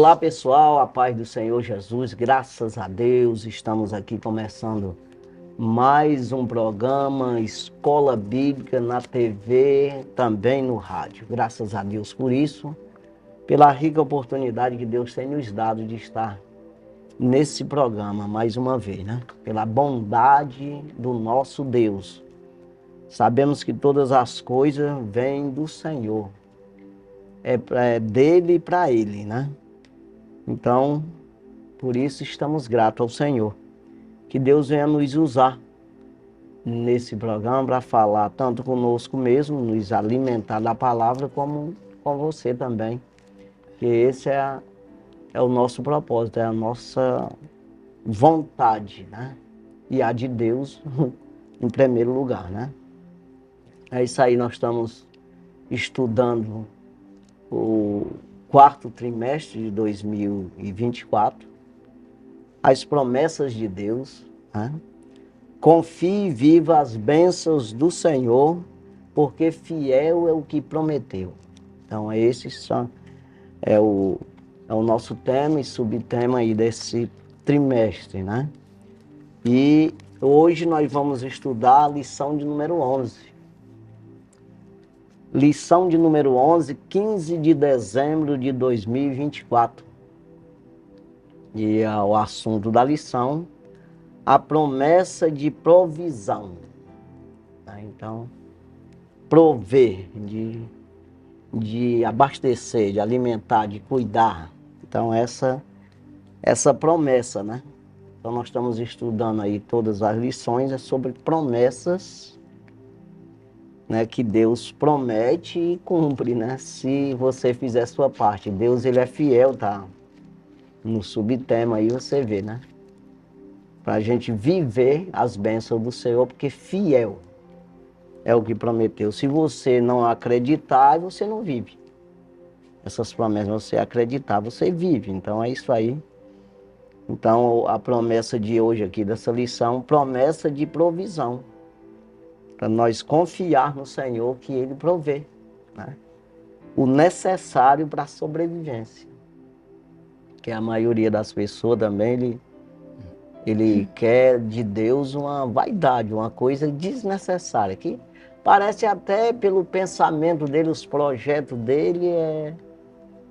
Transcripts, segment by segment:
Olá pessoal, a paz do Senhor Jesus, graças a Deus, estamos aqui começando mais um programa Escola Bíblica na TV, também no rádio. Graças a Deus por isso, pela rica oportunidade que Deus tem nos dado de estar nesse programa mais uma vez, né? Pela bondade do nosso Deus. Sabemos que todas as coisas vêm do Senhor, é dele e para ele, né? Então, por isso estamos gratos ao Senhor. Que Deus venha nos usar nesse programa para falar tanto conosco mesmo, nos alimentar da palavra, como com você também. Que esse é o nosso propósito, é a nossa vontade, né? E a de Deus em primeiro lugar, né? É isso aí, nós estamos estudando o quarto trimestre de 2024, as promessas de Deus, né? Confie e viva as bênçãos do Senhor, porque fiel é o que prometeu. Então, é o nosso tema e subtema aí desse trimestre, né? E hoje nós vamos estudar a lição de número 11. Lição de número 11, 15 de dezembro de 2024. E é o assunto da lição, a promessa de provisão. Então, prover, de abastecer, de alimentar, de cuidar. Então, essa promessa, né? Então, nós estamos estudando aí todas as lições, é sobre promessas, né, que Deus promete e cumpre, né? Se você fizer sua parte. Deus, ele é fiel, tá? No subtema aí você vê, né? Para a gente viver as bênçãos do Senhor, porque fiel é o que prometeu. Se você não acreditar, você não vive. Essas promessas, você acreditar, você vive. Então é isso aí. Então a promessa de hoje aqui dessa lição, promessa de provisão. Para nós confiar no Senhor que Ele provê, né? O necessário para a sobrevivência. Que a maioria das pessoas também, ele quer de Deus uma vaidade, uma coisa desnecessária, que parece até pelo pensamento dele, os projetos dele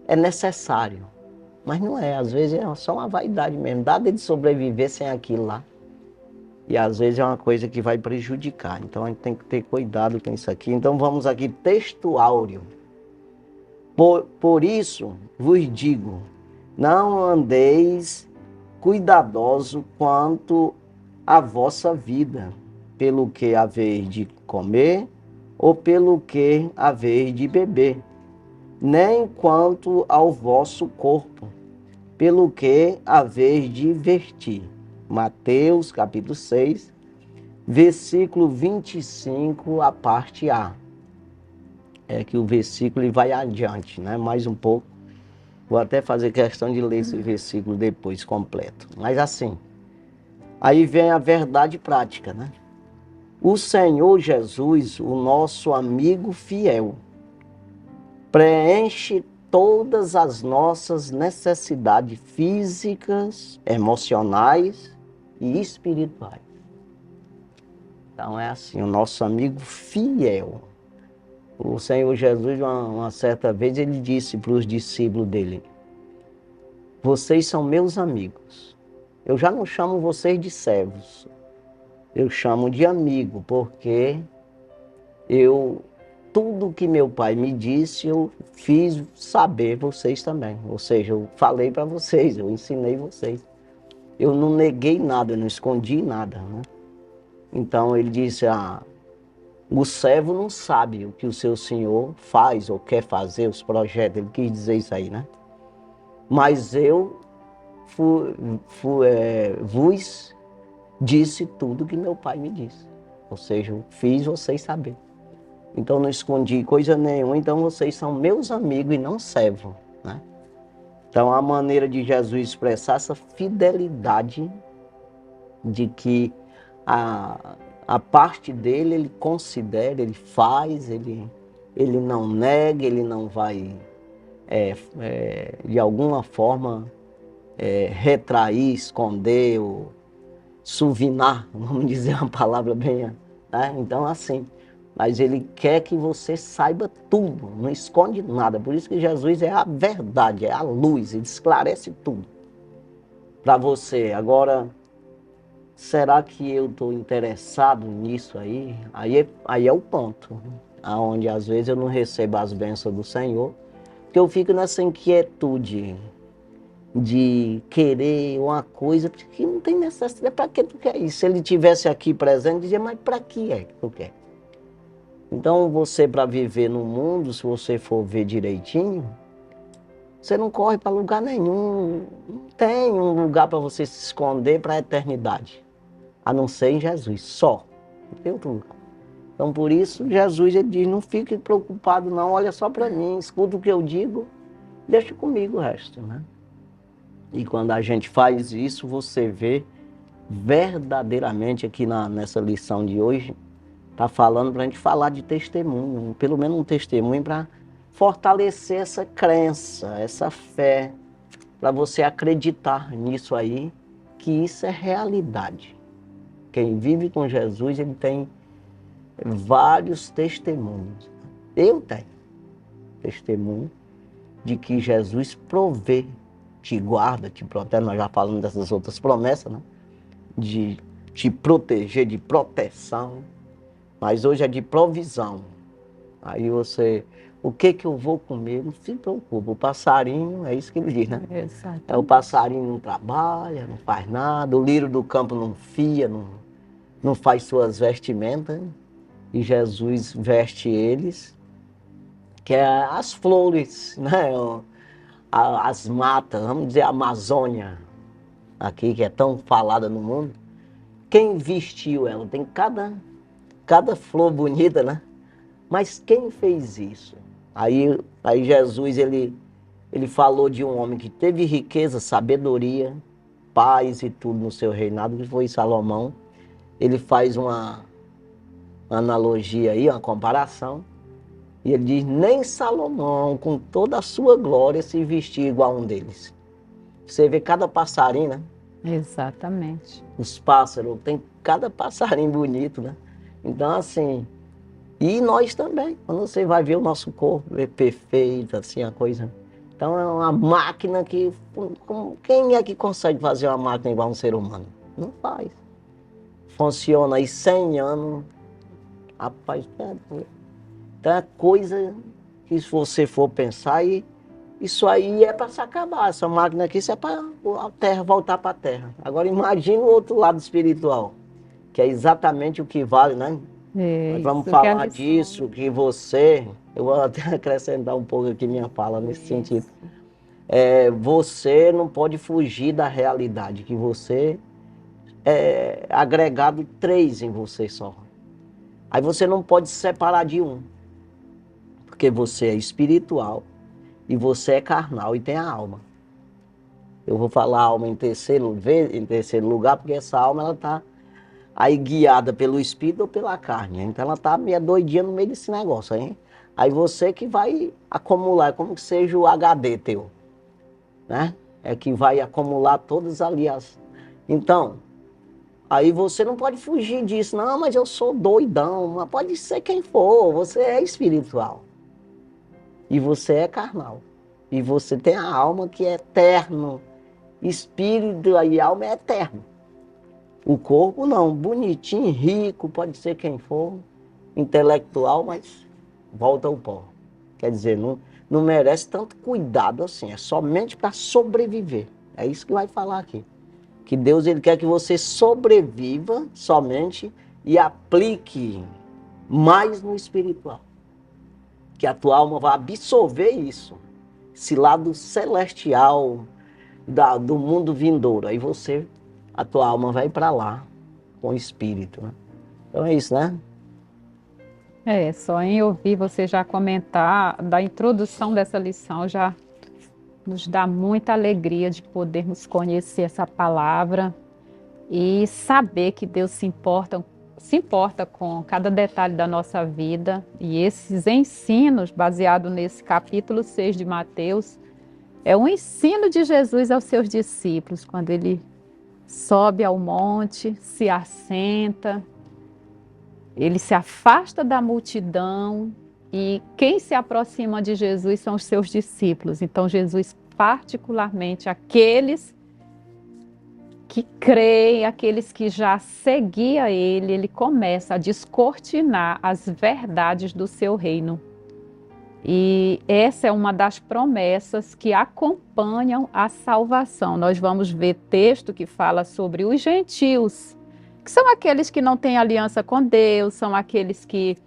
é necessário. Mas não é, às vezes é só uma vaidade mesmo, dá dele sobreviver sem aquilo lá. E às vezes é uma coisa que vai prejudicar, então a gente tem que ter cuidado com isso aqui. Então vamos aqui, texto áureo. Por isso vos digo, não andeis cuidadoso quanto à vossa vida, pelo que haveis de comer ou pelo que haveis de beber, nem quanto ao vosso corpo, pelo que haveis de vestir. Mateus capítulo 6, versículo 25, a parte A. É que o versículo vai adiante, né? Mais um pouco. Vou até fazer questão de ler esse versículo depois completo. Mas assim, aí vem a verdade prática, né? O Senhor Jesus, o nosso amigo fiel, preenche todas as nossas necessidades físicas, emocionais e espirituais. Então é assim, o nosso amigo fiel. O Senhor Jesus, uma certa vez, ele disse para os discípulos dele: vocês são meus amigos. Eu já não chamo vocês de servos. Eu chamo de amigo, porque tudo que meu pai me disse, eu fiz saber vocês também. Ou seja, eu falei para vocês, eu ensinei vocês. Eu não neguei nada, eu não escondi nada, né? Então ele disse, o servo não sabe o que o seu senhor faz ou quer fazer, os projetos, ele quis dizer isso aí, né? Mas eu vos disse tudo que meu pai me disse. Ou seja, eu fiz vocês saber. Então não escondi coisa nenhuma, então vocês são meus amigos e não servos, né? Então a maneira de Jesus expressar essa fidelidade de que a parte dele, ele considera, ele faz, ele não nega, ele não vai de alguma forma, retrair, esconder, ou suvinar, vamos dizer uma palavra bem, né? Então, assim, mas ele quer que você saiba tudo, não esconde nada. Por isso que Jesus é a verdade, é a luz, ele esclarece tudo para você. Agora, será que eu estou interessado nisso aí? Aí é o ponto, aonde às vezes eu não recebo as bênçãos do Senhor, porque eu fico nessa inquietude de querer uma coisa que não tem necessidade. Para que tu quer isso? Se ele tivesse aqui presente, dizia, mas para que é que tu quer? Então você, para viver no mundo, se você for ver direitinho, você não corre para lugar nenhum. Não tem um lugar para você se esconder para a eternidade, a não ser em Jesus, só. Não tem outro lugar. Então por isso Jesus ele diz, não fique preocupado não, olha só para mim, escuta o que eu digo, deixa comigo o resto, né? E quando a gente faz isso, você vê verdadeiramente aqui nessa lição de hoje, está falando para a gente falar de testemunho, pelo menos um testemunho para fortalecer essa crença, essa fé, para você acreditar nisso aí, que isso é realidade. Quem vive com Jesus, ele tem vários testemunhos. Eu tenho testemunho de que Jesus provê, te guarda, te protege. Nós já falamos dessas outras promessas, né? De te proteger, de proteção. Mas hoje é de provisão. Aí você, o que eu vou comer? Não se preocupa. O passarinho, é isso que ele diz, né? Exatamente. O passarinho não trabalha, não faz nada. O lírio do campo não fia, não faz suas vestimentas. E Jesus veste eles, que é as flores, né? As matas, vamos dizer a Amazônia, aqui que é tão falada no mundo. Quem vestiu ela? Tem cada flor bonita, né? Mas quem fez isso? Aí Jesus, ele falou de um homem que teve riqueza, sabedoria, paz e tudo no seu reinado, que foi Salomão. Ele faz uma analogia aí, uma comparação, e ele diz, nem Salomão, com toda a sua glória, se vestia igual a um deles. Você vê cada passarinho, né? Exatamente. Os pássaros, tem cada passarinho bonito, né? Então, assim, e nós também, quando você vai ver o nosso corpo, é perfeito, assim, a coisa. Então, é uma máquina que, quem é que consegue fazer uma máquina igual a um ser humano? Não faz. Funciona aí 100 anos, rapaz, então é coisa que se você for pensar, isso aí é para se acabar, essa máquina aqui, isso é para a Terra voltar para a Terra. Agora imagina o outro lado espiritual, que é exatamente o que vale, né? Nós vamos Isso que é a falar lição. disso, que você, eu vou até acrescentar um pouco aqui minha fala nesse sentido. Você não pode fugir da realidade, que você é agregado 3 em você só. Aí você não pode se separar de um, porque você é espiritual e você é carnal e tem a alma. Eu vou falar alma em terceiro lugar, porque essa alma ela está aí guiada pelo espírito ou pela carne. Então ela está meio doidinha no meio desse negócio, hein? Aí você que vai acumular, é como que seja o HD teu, né? É que vai acumular todas ali as... Então, aí você não pode fugir disso. Não, mas eu sou doidão. Mas pode ser quem for, você é espiritual. E você é carnal. E você tem a alma que é eterno. Espírito e alma é eterno. O corpo não, bonitinho, rico, pode ser quem for, intelectual, mas volta ao pó. Quer dizer, não merece tanto cuidado assim, é somente para sobreviver. É isso que vai falar aqui. Que Deus ele quer que você sobreviva somente e aplique mais no espiritual. Que a tua alma vai absorver isso, esse lado celestial do mundo vindouro. Aí você, a tua alma vai para lá com o espírito, né? Então é isso, né? Só em ouvir você já comentar da introdução dessa lição já nos dá muita alegria de podermos conhecer essa palavra e saber que Deus se importa se importa com cada detalhe da nossa vida, e esses ensinos, baseado nesse capítulo 6 de Mateus, é um ensino de Jesus aos seus discípulos, quando ele sobe ao monte, se assenta, ele se afasta da multidão, e quem se aproxima de Jesus são os seus discípulos. Então Jesus, particularmente aqueles que creem, aqueles que já seguiam ele começa a descortinar as verdades do seu reino. E essa é uma das promessas que acompanham a salvação. Nós vamos ver texto que fala sobre os gentios, que são aqueles que não têm aliança com Deus, são aqueles que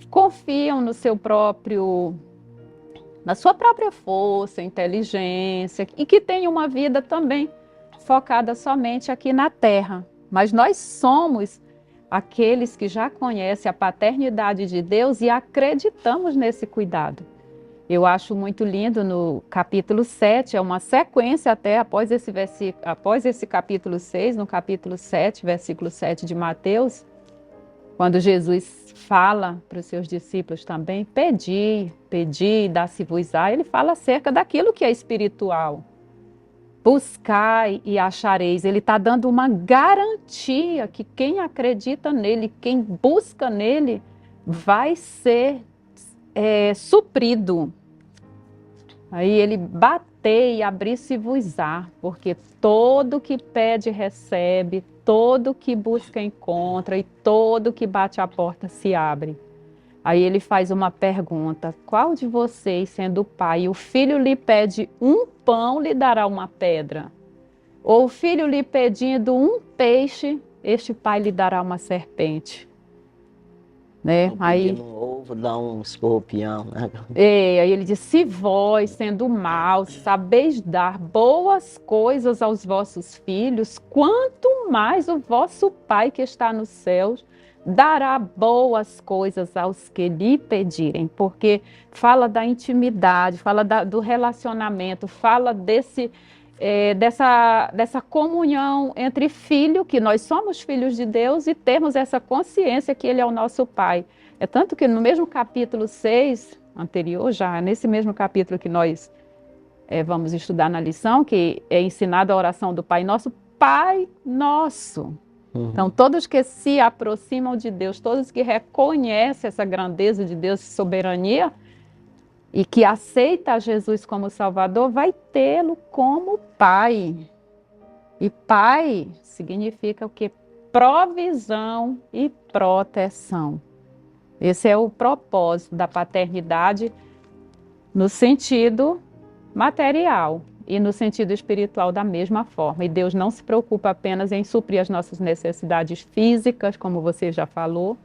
confiam no seu próprio, na sua própria força, inteligência, e que têm uma vida também focada somente aqui na terra. Mas nós somos aqueles que já conhecem a paternidade de Deus e acreditamos nesse cuidado. Eu acho muito lindo no capítulo 7, é uma sequência até após esse capítulo 6, no capítulo 7, versículo 7 de Mateus, quando Jesus fala para os seus discípulos também, pedi, dá-se-vos-á, ele fala acerca daquilo que é espiritual. Buscai e achareis. Ele está dando uma garantia que quem acredita nele, quem busca nele, vai ser suprido. Aí ele batei e abri-se-vos-á, porque todo que pede recebe, todo que busca encontra e todo que bate a porta se abre. Aí ele faz uma pergunta: qual de vocês, sendo pai, o filho lhe pede um pão, lhe dará uma pedra? Ou o filho lhe pedindo um peixe, este pai lhe dará uma serpente? Né? Aí Pedindo um ovo, dá um escorpião, né? aí ele diz: se vós, sendo maus, sabeis dar boas coisas aos vossos filhos, quanto mais o vosso Pai que está nos céus dará boas coisas aos que lhe pedirem. Porque fala da intimidade, fala do relacionamento, fala dessa comunhão entre filho, que nós somos filhos de Deus, e termos essa consciência que Ele é o nosso Pai. É tanto que no mesmo capítulo 6, anterior já, nesse mesmo capítulo que nós vamos estudar na lição, que é ensinado a oração do Pai Nosso, Pai Nosso. Então, todos que se aproximam de Deus, todos que reconhecem essa grandeza de Deus, soberania, e que aceita Jesus como Salvador, vai tê-lo como Pai. E Pai significa o quê? Provisão e proteção. Esse é o propósito da paternidade no sentido material e no sentido espiritual da mesma forma. E Deus não se preocupa apenas em suprir as nossas necessidades físicas, como você já falou,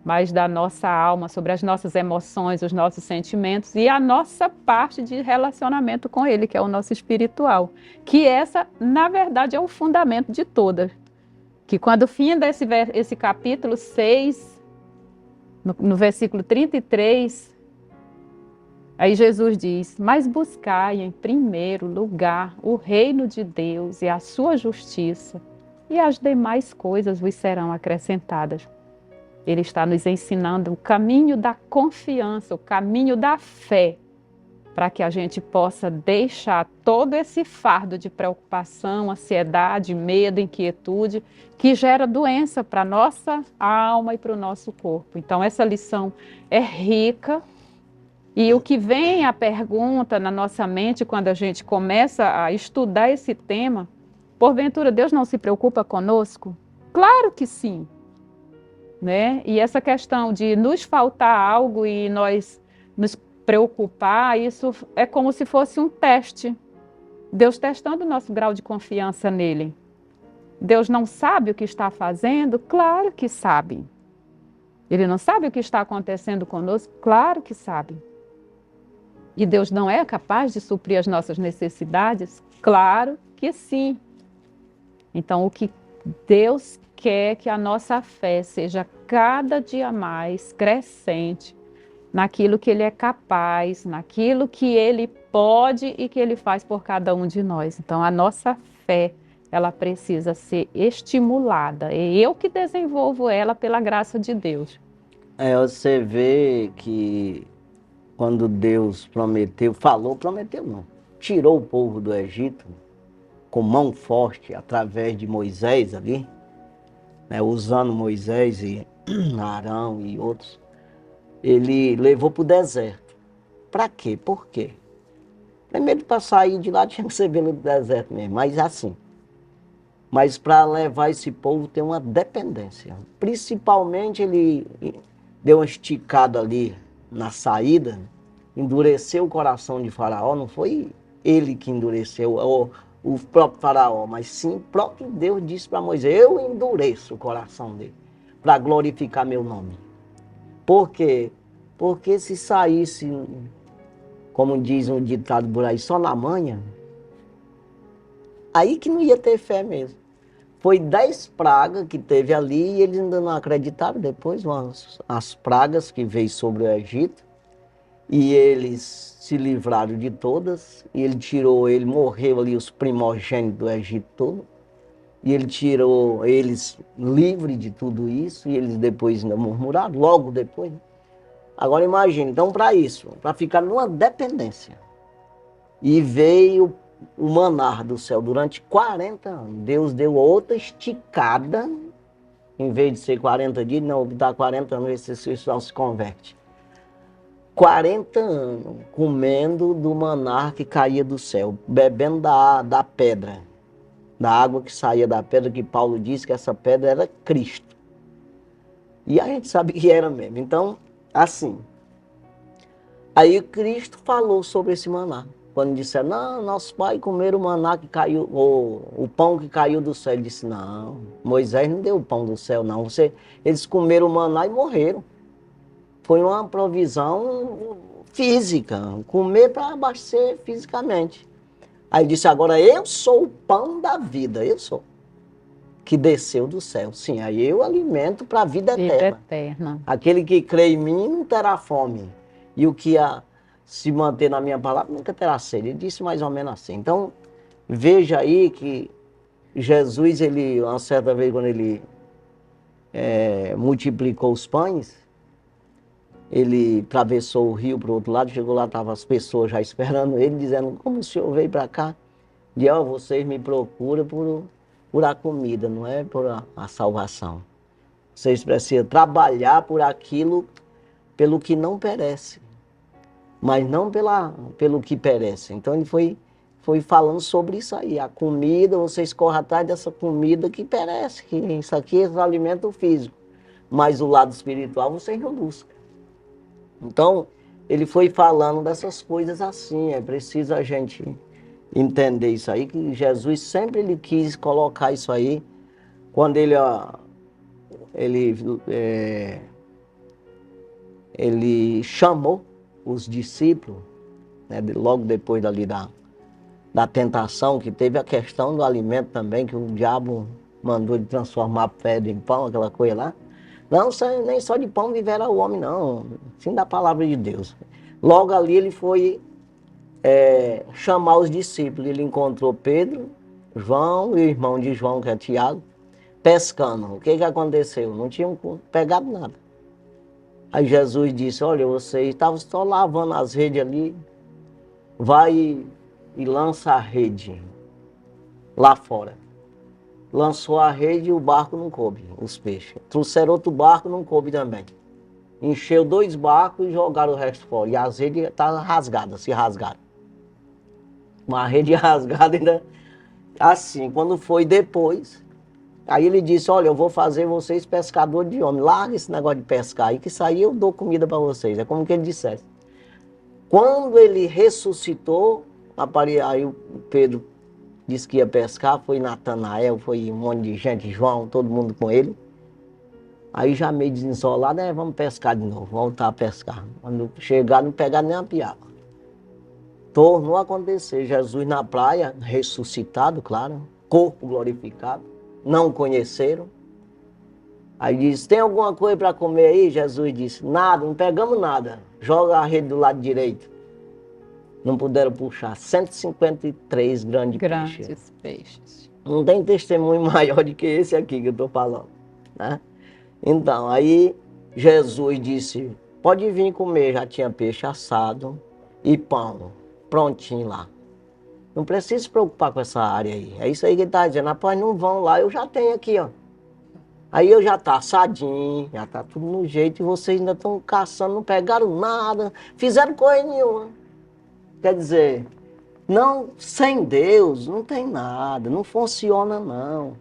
mas da nossa alma, sobre as nossas emoções, os nossos sentimentos e a nossa parte de relacionamento com Ele, que é o nosso espiritual. Que essa, na verdade, é o fundamento de todas. Que quando finda esse capítulo 6, no versículo 33, aí Jesus diz: mas buscai em primeiro lugar o reino de Deus e a sua justiça, e as demais coisas vos serão acrescentadas. Ele está nos ensinando o caminho da confiança, o caminho da fé, para que a gente possa deixar todo esse fardo de preocupação, ansiedade, medo, inquietude, que gera doença para a nossa alma e para o nosso corpo. Então, essa lição é rica. E o que vem a pergunta na nossa mente quando a gente começa a estudar esse tema: porventura Deus não se preocupa conosco? Claro que sim. Né? E essa questão de nos faltar algo e nós nos preocupar, isso é como se fosse um teste. Deus testando o nosso grau de confiança nele. Deus não sabe o que está fazendo? Claro que sabe. Ele não sabe o que está acontecendo conosco? Claro que sabe. E Deus não é capaz de suprir as nossas necessidades? Claro que sim. Então, o que Deus quer que a nossa fé seja cada dia mais crescente naquilo que Ele é capaz, naquilo que Ele pode e que Ele faz por cada um de nós. Então, a nossa fé ela precisa ser estimulada. É eu que desenvolvo ela pela graça de Deus. Você vê que quando Deus prometeu, prometeu não, tirou o povo do Egito com mão forte através de Moisés ali, né, usando Moisés e Arão e outros, ele levou para o deserto. Para quê? Por quê? Primeiro, para sair de lá tinha que ser pelo deserto mesmo, mas assim. Mas para levar esse povo tem uma dependência. Principalmente ele deu uma esticada ali na saída, endureceu o coração de Faraó, não foi ele que endureceu, o próprio Faraó, mas sim o próprio Deus disse para Moisés, eu endureço o coração dele, para glorificar meu nome. Por quê? Porque se saísse, como diz um ditado por aí, só na manha, aí que não ia ter fé mesmo. Foi 10 pragas que teve ali e eles ainda não acreditaram depois, as pragas que veio sobre o Egito. E eles se livraram de todas, e ele morreu ali os primogênitos do Egito todo. E ele tirou eles livres de tudo isso, e eles depois ainda murmuraram, logo depois. Agora imagine, então para isso, para ficar numa dependência. E veio o maná do céu durante 40 anos. Deus deu outra esticada, em vez de ser 40 dias, não, dá 40 anos, esse pessoal se converte. 40 anos comendo do maná que caía do céu, bebendo da pedra, da água que saía da pedra, que Paulo disse que essa pedra era Cristo. E a gente sabe que era mesmo. Então, assim, aí Cristo falou sobre esse maná. Quando disseram, não, nossos pais comeram o maná que caiu, o pão que caiu do céu. Ele disse, não, Moisés não deu o pão do céu, não. Eles comeram o maná e morreram. Foi uma provisão física, comer para abastecer fisicamente. Aí disse, agora eu sou o pão da vida, eu sou, que desceu do céu. Sim, aí eu alimento para a vida eterna. Aquele que crê em mim não terá fome. E o que se manter na minha palavra nunca terá sede. Ele disse mais ou menos assim. Então, veja aí que Jesus, uma certa vez, quando ele multiplicou os pães, ele atravessou o rio para o outro lado, chegou lá, estavam as pessoas já esperando ele, dizendo, como o senhor veio para cá? E vocês me procuram por a comida, não é por a salvação. Vocês precisam trabalhar por aquilo, pelo que não perece, mas não pelo que perece. Então ele foi falando sobre isso aí, a comida, vocês correm atrás dessa comida que perece, que isso aqui é alimento físico, mas o lado espiritual vocês não buscam. Então, ele foi falando dessas coisas assim, é preciso a gente entender isso aí, que Jesus sempre ele quis colocar isso aí, quando ele chamou os discípulos, né, logo depois dali da tentação, que teve a questão do alimento também, que o diabo mandou ele transformar pedra em pão, aquela coisa lá. Não, nem só de pão viverá o homem, não. Sim da palavra de Deus. Logo ali ele foi chamar os discípulos. Ele encontrou Pedro, João e o irmão de João, que é Tiago, pescando. O que aconteceu? Não tinham pegado nada. Aí Jesus disse, olha, vocês estavam só lavando as redes ali, vai e lança a rede lá fora. Lançou a rede e o barco não coube, os peixes. Trouxeram outro barco, não coube também. Encheu 2 barcos e jogaram o resto fora. E as redes estavam rasgadas, se rasgaram. Uma rede rasgada ainda assim. Quando foi depois, aí ele disse, olha, eu vou fazer vocês pescadores de homem. Larga esse negócio de pescar aí, que isso aí eu dou comida para vocês. É como que ele dissesse. Quando ele ressuscitou, aí o Pedro disse que ia pescar, foi Natanael, foi um monte de gente, João, todo mundo com ele. Aí já meio desensolado, vamos pescar de novo, voltar a pescar. Quando chegar, não pegar nem uma piaba. Tornou a acontecer, Jesus na praia, ressuscitado, claro, corpo glorificado, não conheceram. Aí disse, tem alguma coisa para comer aí? Jesus disse, nada, não pegamos nada, joga a rede do lado direito. Não puderam puxar, 153 grandes peixes. Não tem testemunho maior do que esse aqui que eu estou falando, né? Então, aí Jesus disse, pode vir comer, já tinha peixe assado e pão, prontinho lá. Não precisa se preocupar com essa área aí. É isso aí que ele está dizendo, rapaz, não vão lá, eu já tenho aqui, ó. Aí eu já tá assadinho, já tá tudo no jeito, e vocês ainda estão caçando, não pegaram nada, fizeram coisa nenhuma. Quer dizer, não, sem Deus não tem nada, não funciona não.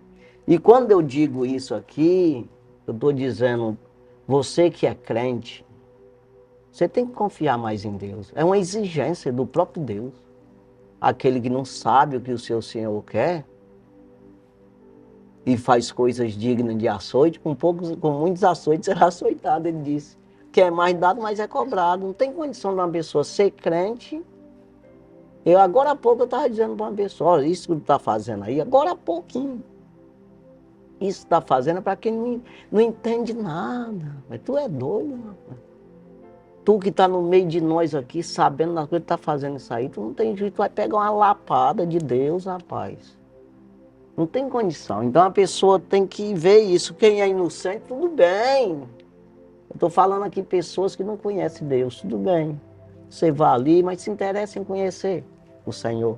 E quando eu digo isso aqui, eu estou dizendo, você que é crente, você tem que confiar mais em Deus. É uma exigência do próprio Deus. Aquele que não sabe o que o seu Senhor quer e faz coisas dignas de açoite, com muitos açoites será açoitado, ele disse. Que é mais dado, mais é cobrado. Não tem condição de uma pessoa ser crente. Agora há pouco eu estava dizendo para uma pessoa, olha, isso que tu está fazendo aí, agora há pouquinho. Isso está fazendo é para quem não entende nada. Mas tu é doido, rapaz. Tu que está no meio de nós aqui, sabendo das coisas que está fazendo isso aí, tu não tem jeito, tu vai pegar uma lapada de Deus, rapaz. Não tem condição. Então a pessoa tem que ver isso. Quem é inocente, tudo bem. Eu estou falando aqui pessoas que não conhecem Deus, tudo bem. Você vai ali, mas se interessa em conhecer o Senhor.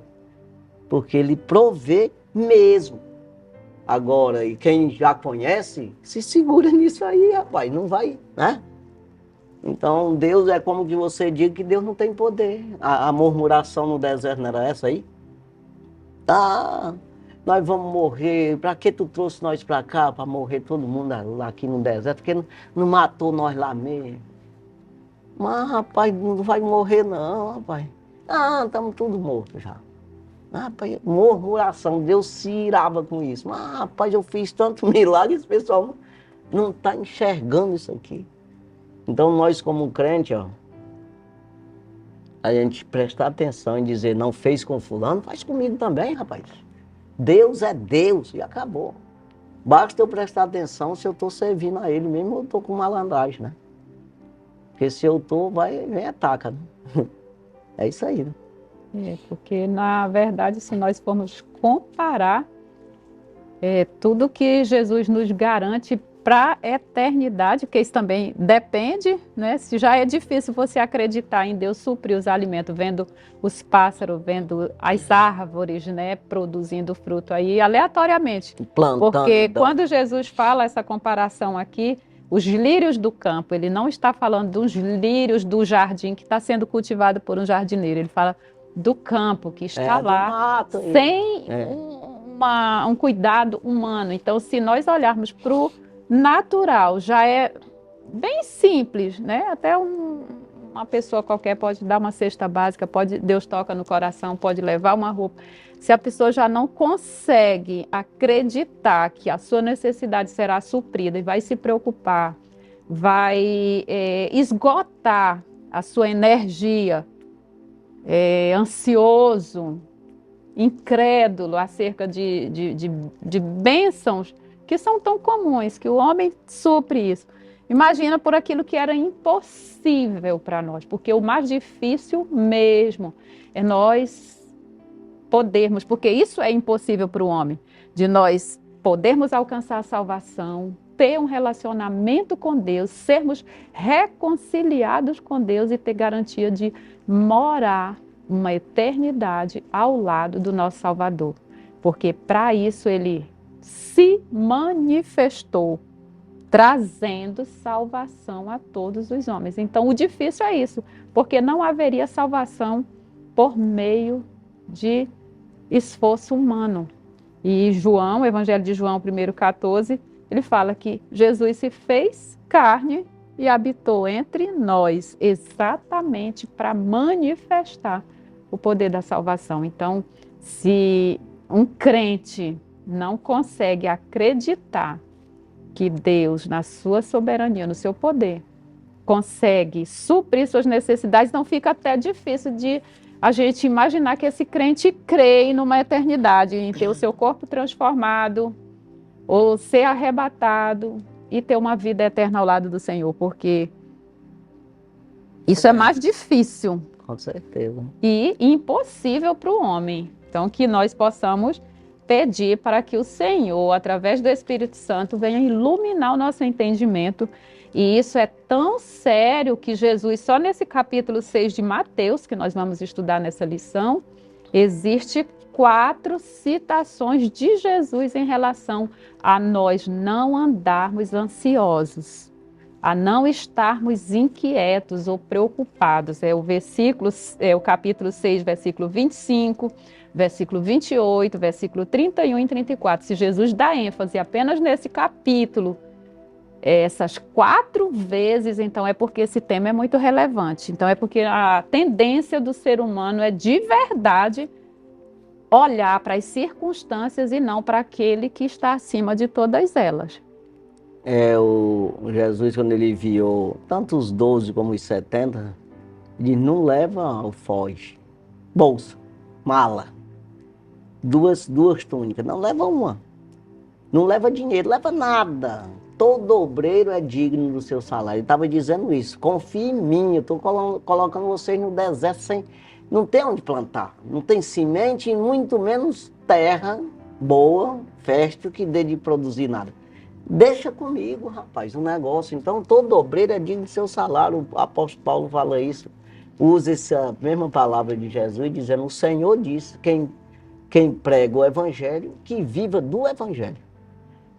Porque Ele provê mesmo. Agora, e quem já conhece, se segura nisso aí, rapaz, não vai, né? Então, Deus é como que você diga que Deus não tem poder. A murmuração no deserto não era essa aí? Tá, nós vamos morrer, para que tu trouxe nós para cá, para morrer todo mundo aqui no deserto? Porque não matou nós lá mesmo. Mas, rapaz, não vai morrer não, rapaz. Ah, estamos todos mortos já. Rapaz, murmuração, Deus se irava com isso. Mas, rapaz, eu fiz tanto milagre, esse pessoal não está enxergando isso aqui. Então, nós como crente, ó, a gente prestar atenção em dizer, não fez com fulano, faz comigo também, rapaz. Deus é Deus e acabou. Basta eu prestar atenção se eu estou servindo a Ele mesmo ou eu estou com malandragem, né? Porque se eu estou, vem ataca, né? É isso aí, né? Porque, na verdade, se nós formos comparar tudo que Jesus nos garante para a eternidade, porque isso também depende, né? Se já é difícil você acreditar em Deus suprir os alimentos, vendo os pássaros, vendo as árvores, né, produzindo fruto aí aleatoriamente. Plantando. Porque quando Jesus fala essa comparação aqui, os lírios do campo, ele não está falando dos lírios do jardim que está sendo cultivado por um jardineiro, ele fala do campo que está lá, mato, sem um cuidado humano. Então, se nós olharmos para o natural, já é bem simples, né? Até uma pessoa qualquer pode dar uma cesta básica, Deus toca no coração, pode levar uma roupa. Se a pessoa já não consegue acreditar que a sua necessidade será suprida e vai se preocupar, vai esgotar a sua energia, ansioso, incrédulo acerca de bênçãos que são tão comuns, que o homem supre isso. Imagina por aquilo que era impossível para nós, porque o mais difícil mesmo é nós podermos, porque isso é impossível para o homem, de nós podermos alcançar a salvação, ter um relacionamento com Deus, sermos reconciliados com Deus e ter garantia de morar uma eternidade ao lado do nosso Salvador. Porque para isso ele se manifestou, trazendo salvação a todos os homens. Então o difícil é isso, porque não haveria salvação por meio de esforço humano. E João, o Evangelho de João, 1,14, ele fala que Jesus se fez carne e habitou entre nós, exatamente para manifestar o poder da salvação. Então, se um crente não consegue acreditar que Deus, na sua soberania, no seu poder, consegue suprir suas necessidades, não fica até difícil de a gente imaginar que esse crente crê numa eternidade, em ter o seu corpo transformado, ou ser arrebatado e ter uma vida eterna ao lado do Senhor, porque isso é mais difícil. Com certeza. E impossível para o homem. Então, que nós possamos pedir para que o Senhor, através do Espírito Santo, venha iluminar o nosso entendimento. E isso é tão sério que Jesus, só nesse capítulo 6 de Mateus, que nós vamos estudar nessa lição, existe 4 citações de Jesus em relação a nós não andarmos ansiosos, a não estarmos inquietos ou preocupados. É o capítulo 6, versículo 25, versículo 28, versículo 31 e 34. Se Jesus dá ênfase apenas nesse capítulo, essas 4 vezes, então é porque esse tema é muito relevante. Então é porque a tendência do ser humano é de verdade olhar para as circunstâncias e não para aquele que está acima de todas elas. O Jesus, quando ele enviou tanto os 12 como os 70, ele não leva o foge, bolsa, mala, duas túnicas, não leva uma. Não leva dinheiro, leva nada. Todo obreiro é digno do seu salário. Ele estava dizendo isso. Confie em mim, eu estou colocando vocês no deserto sem... Não tem onde plantar. Não tem semente e muito menos terra boa, fértil, que dê de produzir nada. Deixa comigo, rapaz, um negócio. Então, todo obreiro é digno do seu salário. O apóstolo Paulo fala isso. Usa essa mesma palavra de Jesus, dizendo, o Senhor disse, quem prega o evangelho, que viva do evangelho.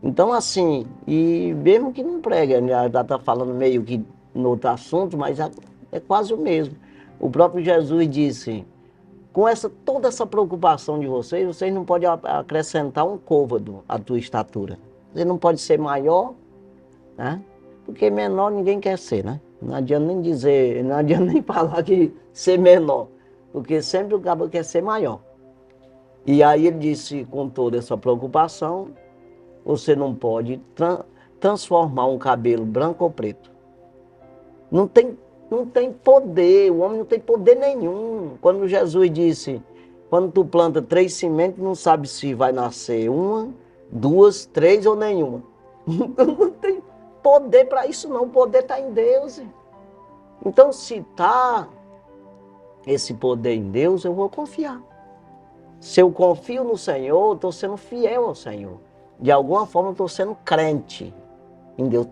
Então, assim, e mesmo que não prega, já está falando meio que no outro assunto, mas é quase o mesmo. O próprio Jesus disse, com toda essa preocupação de vocês não podem acrescentar um côvado à tua estatura. Você não pode ser maior, né? Porque menor ninguém quer ser, né? Não adianta nem dizer, não adianta nem falar que ser menor, porque sempre o cabo quer ser maior. E aí ele disse, com toda essa preocupação, você não pode transformar um cabelo branco ou preto. Não tem poder, o homem não tem poder nenhum. Quando Jesus disse, quando tu planta 3 sementes, não sabe se vai nascer 1, 2, 3 ou nenhuma. Não tem poder para isso não, o poder está em Deus. Então se está esse poder em Deus, eu vou confiar. Se eu confio no Senhor, eu estou sendo fiel ao Senhor. De alguma forma eu estou sendo crente em Deus.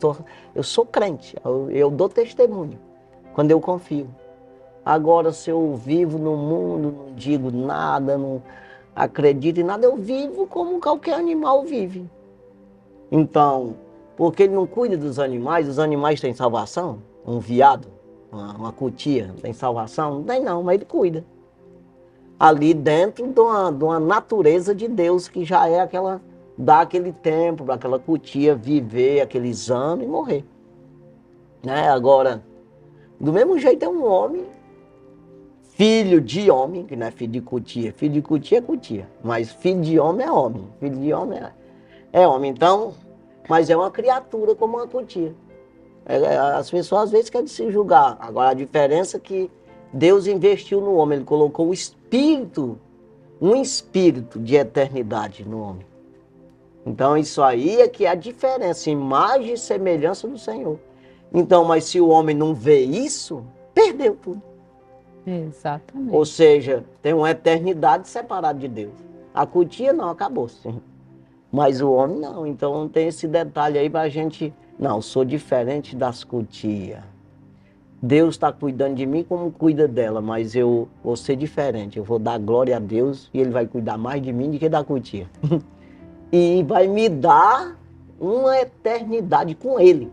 Eu sou crente, eu dou testemunho quando eu confio. Agora, se eu vivo no mundo, não digo nada, não acredito em nada, eu vivo como qualquer animal vive. Então, porque ele não cuida dos animais, os animais têm salvação? Um veado, uma cutia, tem salvação? Não tem não, mas ele cuida. Ali dentro de uma natureza de Deus, que já é aquela... Dá aquele tempo para aquela cutia viver aqueles anos e morrer. Né? Agora, do mesmo jeito é um homem, filho de homem, que não é filho de cutia é cutia, mas filho de homem é homem, filho de homem é homem. Então, mas é uma criatura como uma cutia. As pessoas às vezes querem se julgar. Agora a diferença é que Deus investiu no homem, ele colocou o espírito, um espírito de eternidade no homem. Então isso aí é que é a diferença, imagem e semelhança do Senhor. Então, mas se o homem não vê isso, perdeu tudo. Exatamente. Ou seja, tem uma eternidade separada de Deus. A cutia não, acabou sim. Mas o homem não, então tem esse detalhe aí pra gente... Não, sou diferente das cutias. Deus está cuidando de mim como cuida dela, mas eu vou ser diferente. Eu vou dar glória a Deus e Ele vai cuidar mais de mim do que da cutia. E vai me dar uma eternidade com Ele,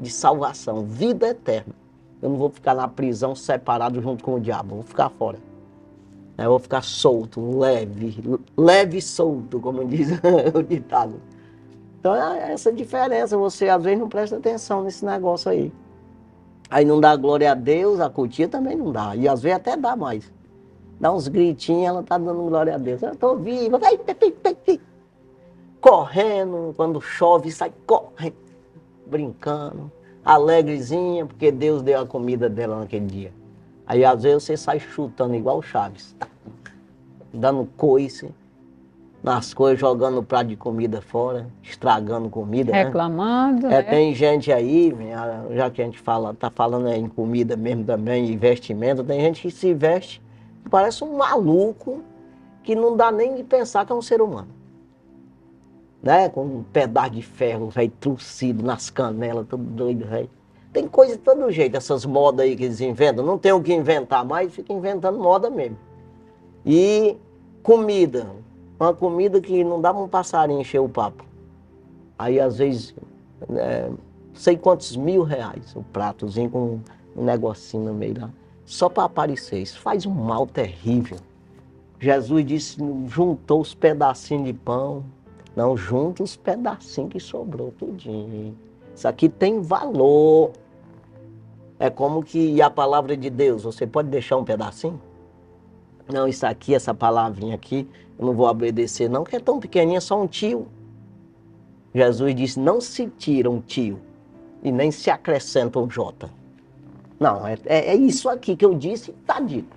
de salvação, vida eterna. Eu não vou ficar na prisão separado junto com o diabo, eu vou ficar fora. Eu vou ficar solto, leve e solto, como diz o ditado. Então é essa diferença, você às vezes não presta atenção nesse negócio aí. Aí não dá glória a Deus, a cutia também não dá, e às vezes até dá mais. Dá uns gritinhos, ela tá dando glória a Deus. Eu tô viva, vai, correndo, quando chove, sai correndo, brincando, alegrezinha, porque Deus deu a comida dela naquele dia. Aí às vezes você sai chutando igual o Chaves, tá? Dando coice nas coisas, jogando o prato de comida fora, estragando comida, reclamando, né? né? Tem gente aí, já que a gente tá falando em comida mesmo também, em vestimento, tem gente que se veste, parece um maluco, que não dá nem de pensar que é um ser humano. né? Com um pedaço de ferro, velho, trucido nas canelas, todo doido, velho. Tem coisa de todo jeito, essas modas aí que eles inventam. Não tem o que inventar mais, fica inventando moda mesmo. E comida. Uma comida que não dá pra um passarinho encher o papo. Aí, às vezes, sei quantos R$ 1.000 o pratozinho com um negocinho no meio lá. Só para aparecer. Isso faz um mal terrível. Jesus disse, juntou os pedacinhos de pão. Não, junta os pedacinhos que sobrou, tudinho. Isso aqui tem valor. É como que a palavra de Deus, você pode deixar um pedacinho? Não, isso aqui, essa palavrinha aqui, eu não vou obedecer não, que é tão pequenininha, só um tio. Jesus disse, não se tira um tio e nem se acrescenta um jota. Não, é isso aqui que eu disse e está dito.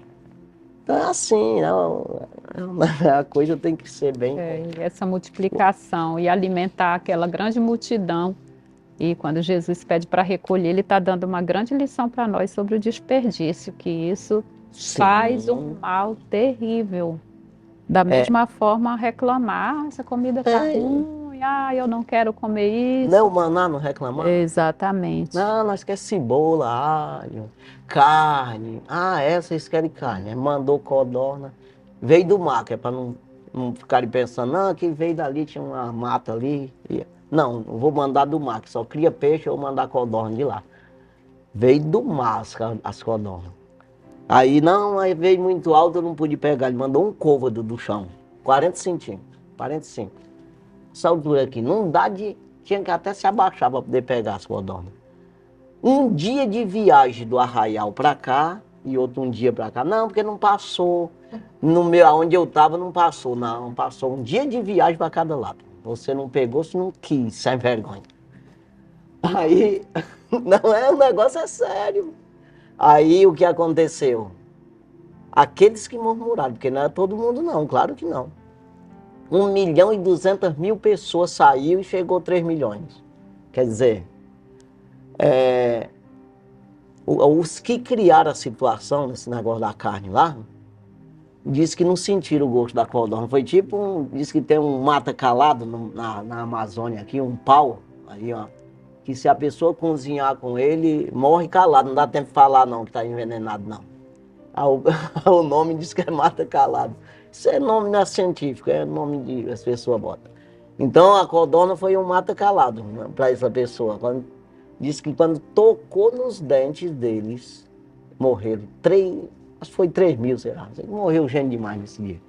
Então é assim, a coisa tem que ser bem... Essa multiplicação e alimentar aquela grande multidão. E quando Jesus pede para recolher, ele está dando uma grande lição para nós sobre o desperdício, que isso faz um mal terrível. Da mesma forma, reclamar, essa comida está ruim, eu não quero comer isso. Não, o maná não reclamar? Exatamente. Não, nós queremos cebola, alho, carne. Vocês querem carne. Mandou codorna. Veio do mar, que é para não ficarem pensando, não, que veio dali, tinha uma mata ali. Não vou mandar do mar, que só cria peixe, eu vou mandar codorna de lá. Veio do mar as codornas. Aí veio muito alto, eu não pude pegar. Ele mandou um côvado do chão, 40 centímetros, 45. Essa altura aqui, não dá tinha que até se abaixar para poder pegar as codornas. Um dia de viagem do Arraial para cá e outro um dia para cá. Não, porque não passou. Onde eu estava não passou, não. Passou um dia de viagem para cada lado. Você não pegou, você não quis, sem vergonha. Aí, o negócio é sério. Aí o que aconteceu? Aqueles que murmuraram, porque não era todo mundo não, claro que não. 1.200.000 pessoas saiu e chegou 3 milhões. Quer dizer, os que criaram a situação nesse negócio da carne lá, diz que não sentiram o gosto da codorna. Foi tipo, diz que tem um mata calado na Amazônia aqui, um pau, aí ó, que se a pessoa cozinhar com ele, morre calado, não dá tempo de falar não, que está envenenado não. O nome diz que é mata calado. Isso é nome não é científico, é nome que as pessoas botam. Então a codorna foi um mata calado, né, para essa pessoa. Diz que quando tocou nos dentes deles, morreram. Acho que foi 3 mil, sei lá. Morreu gente demais nesse dia.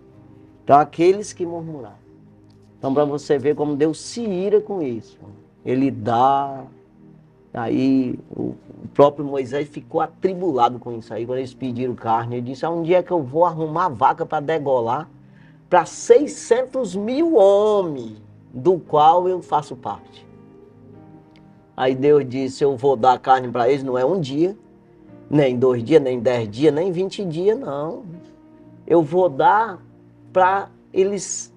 Então aqueles que murmuraram. Então para você ver como Deus se ira com isso. Ele dá. Aí o próprio Moisés ficou atribulado com isso aí, quando eles pediram carne. Ele disse, um dia que eu vou arrumar vaca para degolar para 600.000 homens, do qual eu faço parte. Aí Deus disse, eu vou dar carne para eles, não é um dia, nem 2 dias, nem 10 dias, nem 20 dias, não. Eu vou dar para eles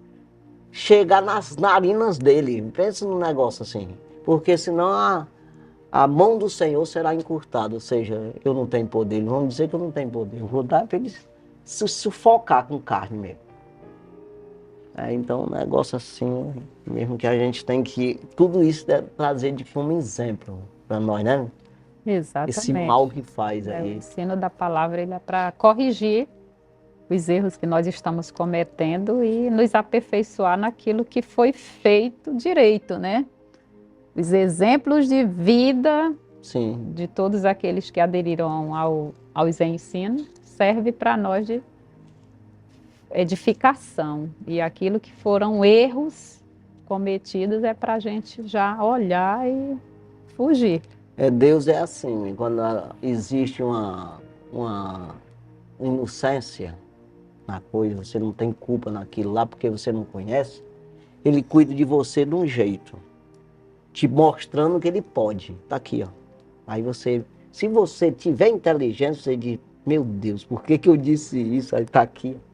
chegar nas narinas dele. Pensa num negócio assim, porque senão a mão do Senhor será encurtada, ou seja, eu não tenho poder, vamos dizer que eu não tenho poder, eu vou dar para eles se sufocar com carne mesmo. Então, um negócio assim, mesmo que a gente tem que, tudo isso deve trazer como exemplo para nós, né? Exatamente. Esse mal que faz aí. O ensino da palavra ele é para corrigir os erros que nós estamos cometendo e nos aperfeiçoar naquilo que foi feito direito, né? Os exemplos de vida Sim. de todos aqueles que aderiram aos ensinos serve para nós de edificação. E aquilo que foram erros cometidos é para a gente já olhar e fugir. Deus é assim, quando existe uma inocência na coisa, você não tem culpa naquilo lá porque você não conhece, Ele cuida de você de um jeito, te mostrando que Ele pode. Tá aqui, ó. Aí você, se você tiver inteligência, você diz, meu Deus, por que eu disse isso? Aí tá aqui, ó.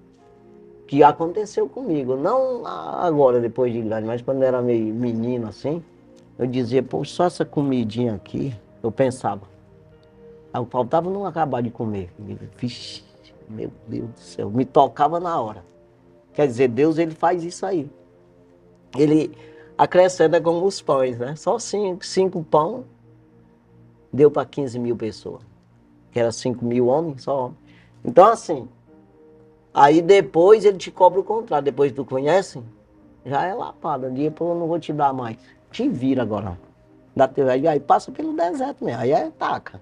Que aconteceu comigo, não agora, depois de grande, mas quando eu era meio menino assim, eu dizia, pô, só essa comidinha aqui, eu pensava. Aí faltava não acabar de comer. Vixe, meu Deus do céu, me tocava na hora. Quer dizer, Deus, Ele faz isso aí. acrescenta como os pães, né? Só cinco pão deu para 15 mil pessoas. Que era 5 mil homens, só homens. Então, assim, aí depois ele te cobra o contrato. Depois que tu conhece, já é lapada. Depois eu não vou te dar mais. Te vira agora. Aí passa pelo deserto mesmo. Aí é taca.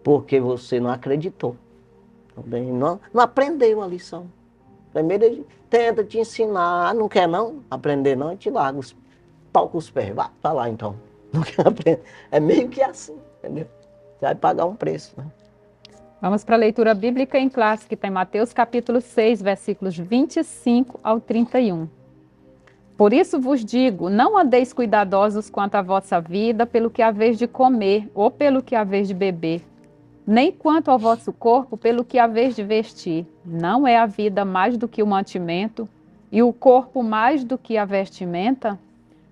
Porque você não acreditou. Também não aprendeu a lição. Primeiro ele tenta te ensinar. Não quer não aprender não, e te larga. Toca os pés. Vai pra lá então. Não quer aprender. É meio que assim, entendeu? Você vai pagar um preço, né? Vamos para a leitura bíblica em classe, que está em Mateus capítulo 6, versículos 25 ao 31. Por isso vos digo, não andeis cuidadosos quanto à vossa vida, pelo que haveis de comer, ou pelo que haveis de beber, nem quanto ao vosso corpo, pelo que haveis de vestir. Não é a vida mais do que o mantimento, e o corpo mais do que a vestimenta?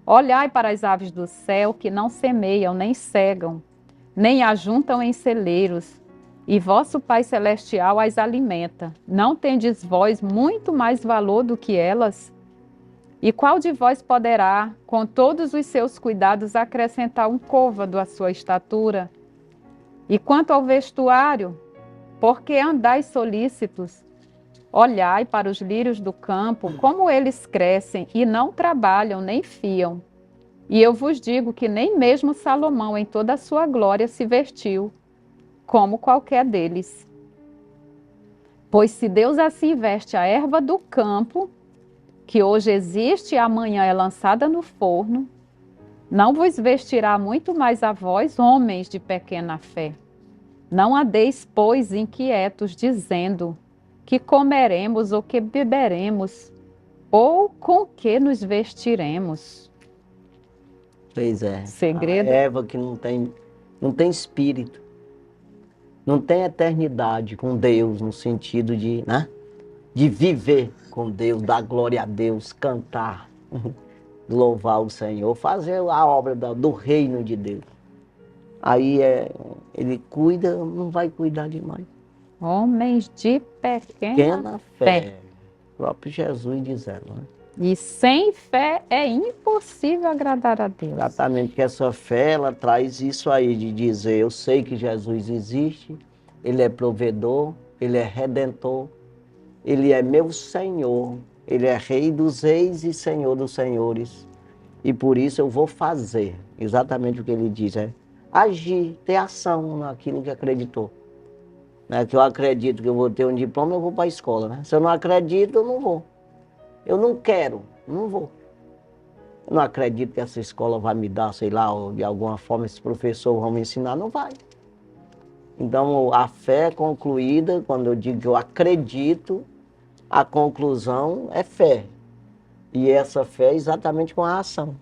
Olhai para as aves do céu, que não semeiam, nem cegam, nem ajuntam em celeiros, e vosso Pai Celestial as alimenta. Não tendes vós muito mais valor do que elas? E qual de vós poderá, com todos os seus cuidados, acrescentar um côvado à sua estatura? E quanto ao vestuário, por que andais solícitos? Olhai para os lírios do campo, como eles crescem, e não trabalham, nem fiam. E eu vos digo que nem mesmo Salomão, em toda a sua glória, se vestiu como qualquer deles. Pois se Deus assim veste a erva do campo, que hoje existe e amanhã é lançada no forno, não vos vestirá muito mais a vós, homens de pequena fé. Não andeis, pois, inquietos, dizendo: que comeremos ou que beberemos, ou com que nos vestiremos. Pois é. Segredo. A erva que não tem espírito, não tem eternidade com Deus, no sentido de, né? De viver com Deus, dar glória a Deus, cantar, louvar o Senhor, fazer a obra do reino de Deus. Aí ele cuida, não vai cuidar demais. Homens de pequena Pequena fé. fé. O próprio Jesus dizendo, né? E sem fé é impossível agradar a Deus. Exatamente, que essa fé, ela traz isso aí de dizer, eu sei que Jesus existe, Ele é provedor, Ele é redentor, Ele é meu Senhor, Ele é Rei dos reis e Senhor dos senhores. E por isso eu vou fazer exatamente o que Ele diz, agir, ter ação naquilo que acreditou. Né? Que eu acredito que eu vou ter um diploma, eu vou para a escola. Né? Se eu não acredito, eu não vou. Eu não quero, não vou. Eu não acredito que essa escola vai me dar, sei lá, ou de alguma forma esses professores vão me ensinar, não vai. Então, a fé concluída, quando eu digo que eu acredito, a conclusão é fé. E essa fé é exatamente com a ação.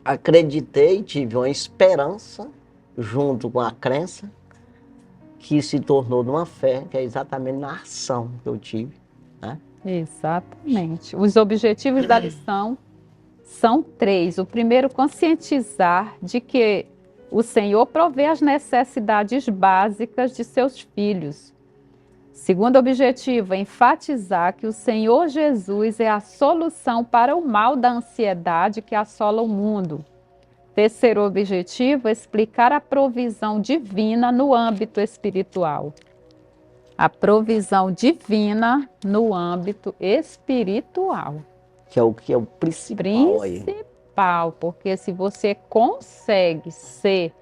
Acreditei, tive uma esperança, junto com a crença, que se tornou numa fé, que é exatamente na ação que eu tive. Né? Exatamente. Os objetivos da lição são 3. O primeiro, conscientizar de que o Senhor provê as necessidades básicas de seus filhos. Segundo objetivo, enfatizar que o Senhor Jesus é a solução para o mal da ansiedade que assola o mundo. Terceiro objetivo, explicar a provisão divina no âmbito espiritual. A provisão divina no âmbito espiritual. Que é o principal aí. Principal, porque se você consegue ser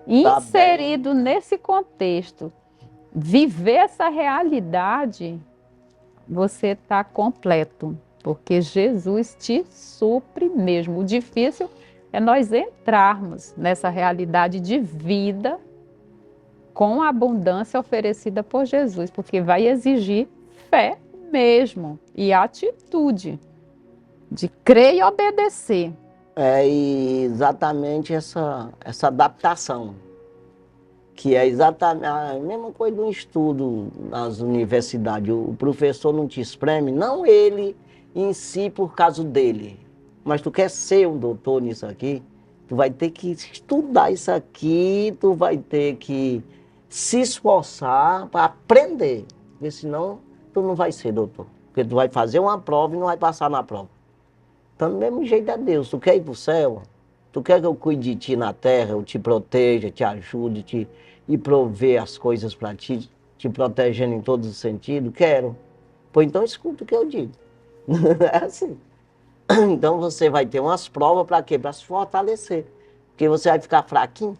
inserido nesse contexto, viver essa realidade, você está completo, porque Jesus te supre mesmo. O difícil é nós entrarmos nessa realidade de vida com a abundância oferecida por Jesus, porque vai exigir fé mesmo e atitude de crer e obedecer. É exatamente essa adaptação, que é exatamente a mesma coisa de um estudo nas universidades. O professor não te espreme, não ele em si por causa dele, mas tu quer ser um doutor nisso aqui, tu vai ter que estudar isso aqui, tu vai ter que se esforçar para aprender, porque senão tu não vai ser doutor, porque tu vai fazer uma prova e não vai passar na prova. Então, do mesmo jeito é Deus. Tu quer ir para o céu? Tu quer que eu cuide de ti na terra, eu te proteja, te ajude, e prover as coisas para ti, te protegendo em todos os sentidos? Quero. Pois então escuta o que eu digo. É assim. Então você vai ter umas provas para quê? Para se fortalecer. Porque você vai ficar fraquinho,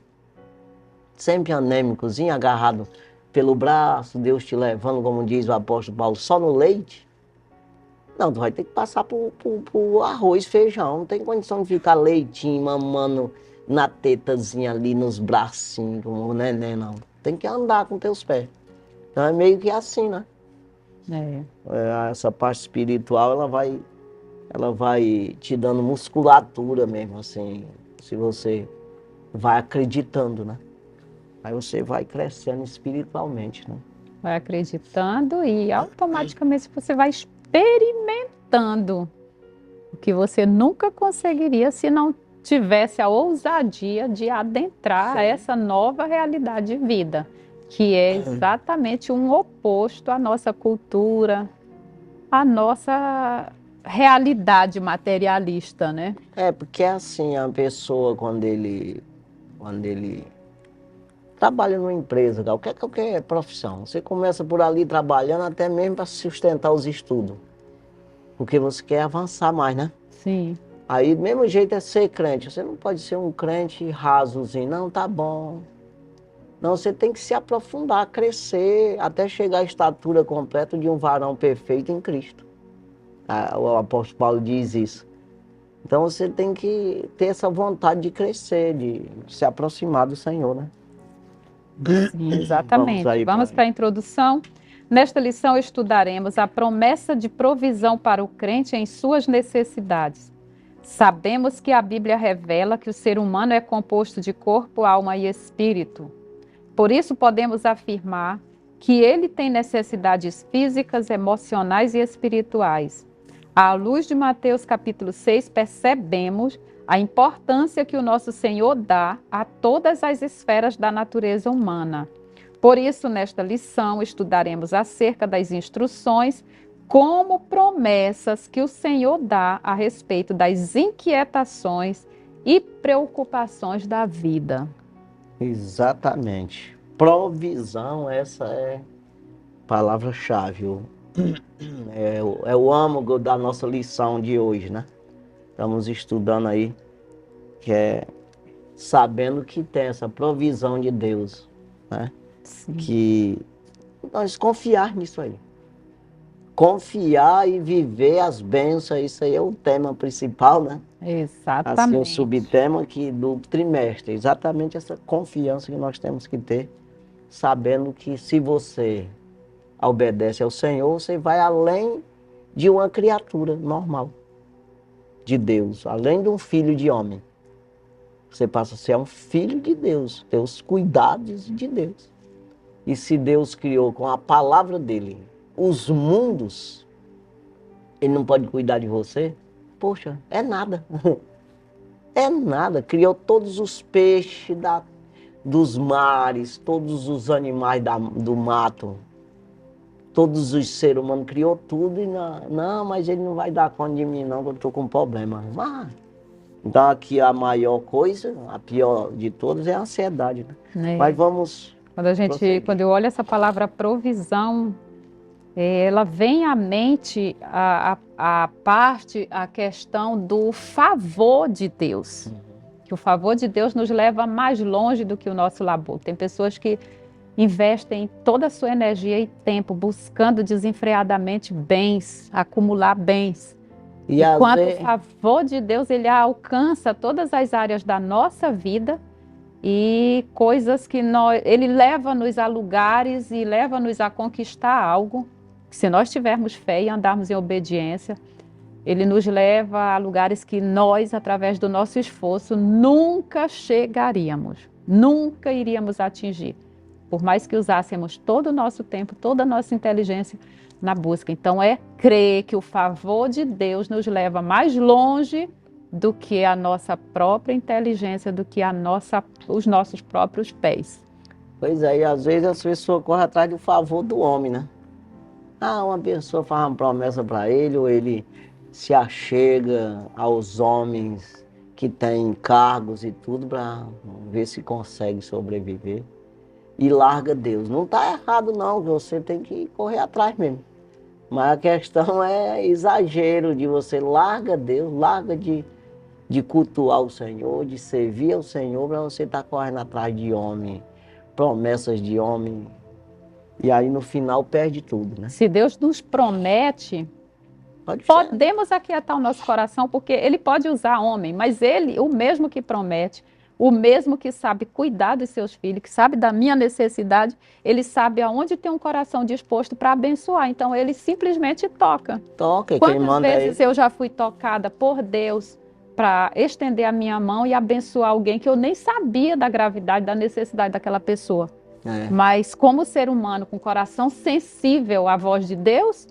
sempre anêmicozinho, agarrado pelo braço, Deus te levando, como diz o apóstolo Paulo, só no leite. Não, tu vai ter que passar por arroz, feijão. Não tem condição de ficar leitinho, mamando na tetazinha ali, nos bracinhos, como o neném, não. Tem que andar com teus pés. Então é meio que assim, né? Essa parte espiritual, ela vai te dando musculatura mesmo, assim, se você vai acreditando, né? Aí você vai crescendo espiritualmente, né? Vai acreditando e automaticamente você vai experimentando o que você nunca conseguiria se não tivesse a ousadia de adentrar essa nova realidade de vida, que é exatamente um oposto à nossa cultura, à nossa realidade materialista, né? Porque assim, a pessoa, quando ele trabalha numa empresa, qualquer profissão, você começa por ali trabalhando até mesmo para sustentar os estudos, porque você quer avançar mais, né? Sim. Aí, do mesmo jeito é ser crente, você não pode ser um crente rasozinho, não, tá bom. Não, você tem que se aprofundar, crescer, até chegar à estatura completa de um varão perfeito em Cristo. O apóstolo Paulo diz isso. Então você tem que ter essa vontade de crescer, de se aproximar do Senhor, né? Sim, exatamente. Vamos para a introdução. Nesta lição estudaremos a promessa de provisão para o crente em suas necessidades. Sabemos que a Bíblia revela que o ser humano é composto de corpo, alma e espírito. Por isso podemos afirmar que ele tem necessidades físicas, emocionais e espirituais. À luz de Mateus capítulo 6, percebemos a importância que o nosso Senhor dá a todas as esferas da natureza humana. Por isso, nesta lição, estudaremos acerca das instruções como promessas que o Senhor dá a respeito das inquietações e preocupações da vida. Exatamente. Provisão, essa é a palavra-chave. É o âmago da nossa lição de hoje, né? Estamos estudando aí, que é sabendo que tem essa provisão de Deus, né? Sim. Que nós confiar nisso aí. Confiar e viver as bênçãos, isso aí é o tema principal, né? Exatamente. Assim, o subtema aqui do trimestre, exatamente essa confiança que nós temos que ter, sabendo que se você obedece ao Senhor, você vai além de uma criatura normal de Deus, além de um filho de homem. Você passa a ser um filho de Deus, ter os cuidados de Deus. E se Deus criou com a palavra dele os mundos, ele não pode cuidar de você? Poxa, é nada. É nada. Criou todos os peixes dos mares, todos os animais do mato, todos os seres humanos, criou tudo e não, mas ele não vai dar conta de mim não, que eu estou com problema. Então aqui a maior coisa, a pior de todas é a ansiedade, né? Mas vamos... Quando eu olho essa palavra provisão, ela vem à mente a questão do favor de Deus. Que o favor de Deus nos leva mais longe do que o nosso labor. Tem pessoas que investem toda a sua energia e tempo buscando desenfreadamente bens, acumular bens. Enquanto o favor de Deus, ele alcança todas as áreas da nossa vida e coisas que ele leva-nos a lugares e leva-nos a conquistar algo. Se nós tivermos fé e andarmos em obediência, ele nos leva a lugares que nós, através do nosso esforço, nunca chegaríamos, nunca iríamos atingir. Por mais que usássemos todo o nosso tempo, toda a nossa inteligência na busca. Então é crer que o favor de Deus nos leva mais longe do que a nossa própria inteligência, do que os nossos próprios pés. Pois é, e às vezes as pessoas correm atrás do favor do homem, né? Uma pessoa faz uma promessa para ele, ou ele se achega aos homens que têm cargos e tudo para ver se consegue sobreviver. E larga Deus. Não está errado não, você tem que correr atrás mesmo. Mas a questão é exagero de você larga Deus, larga de cultuar o Senhor, de servir ao Senhor para você estar correndo atrás de homem, promessas de homem. E aí no final perde tudo, né? Se Deus nos promete, podemos aquietar o nosso coração, porque Ele pode usar homem, mas Ele, o mesmo que promete, o mesmo que sabe cuidar dos seus filhos, que sabe da minha necessidade, Ele sabe aonde tem um coração disposto para abençoar. Então Ele simplesmente toca. Toca, quantas quem manda vezes eu já fui tocada por Deus para estender a minha mão e abençoar alguém que eu nem sabia da gravidade, da necessidade daquela pessoa. Mas como ser humano com coração sensível à voz de Deus,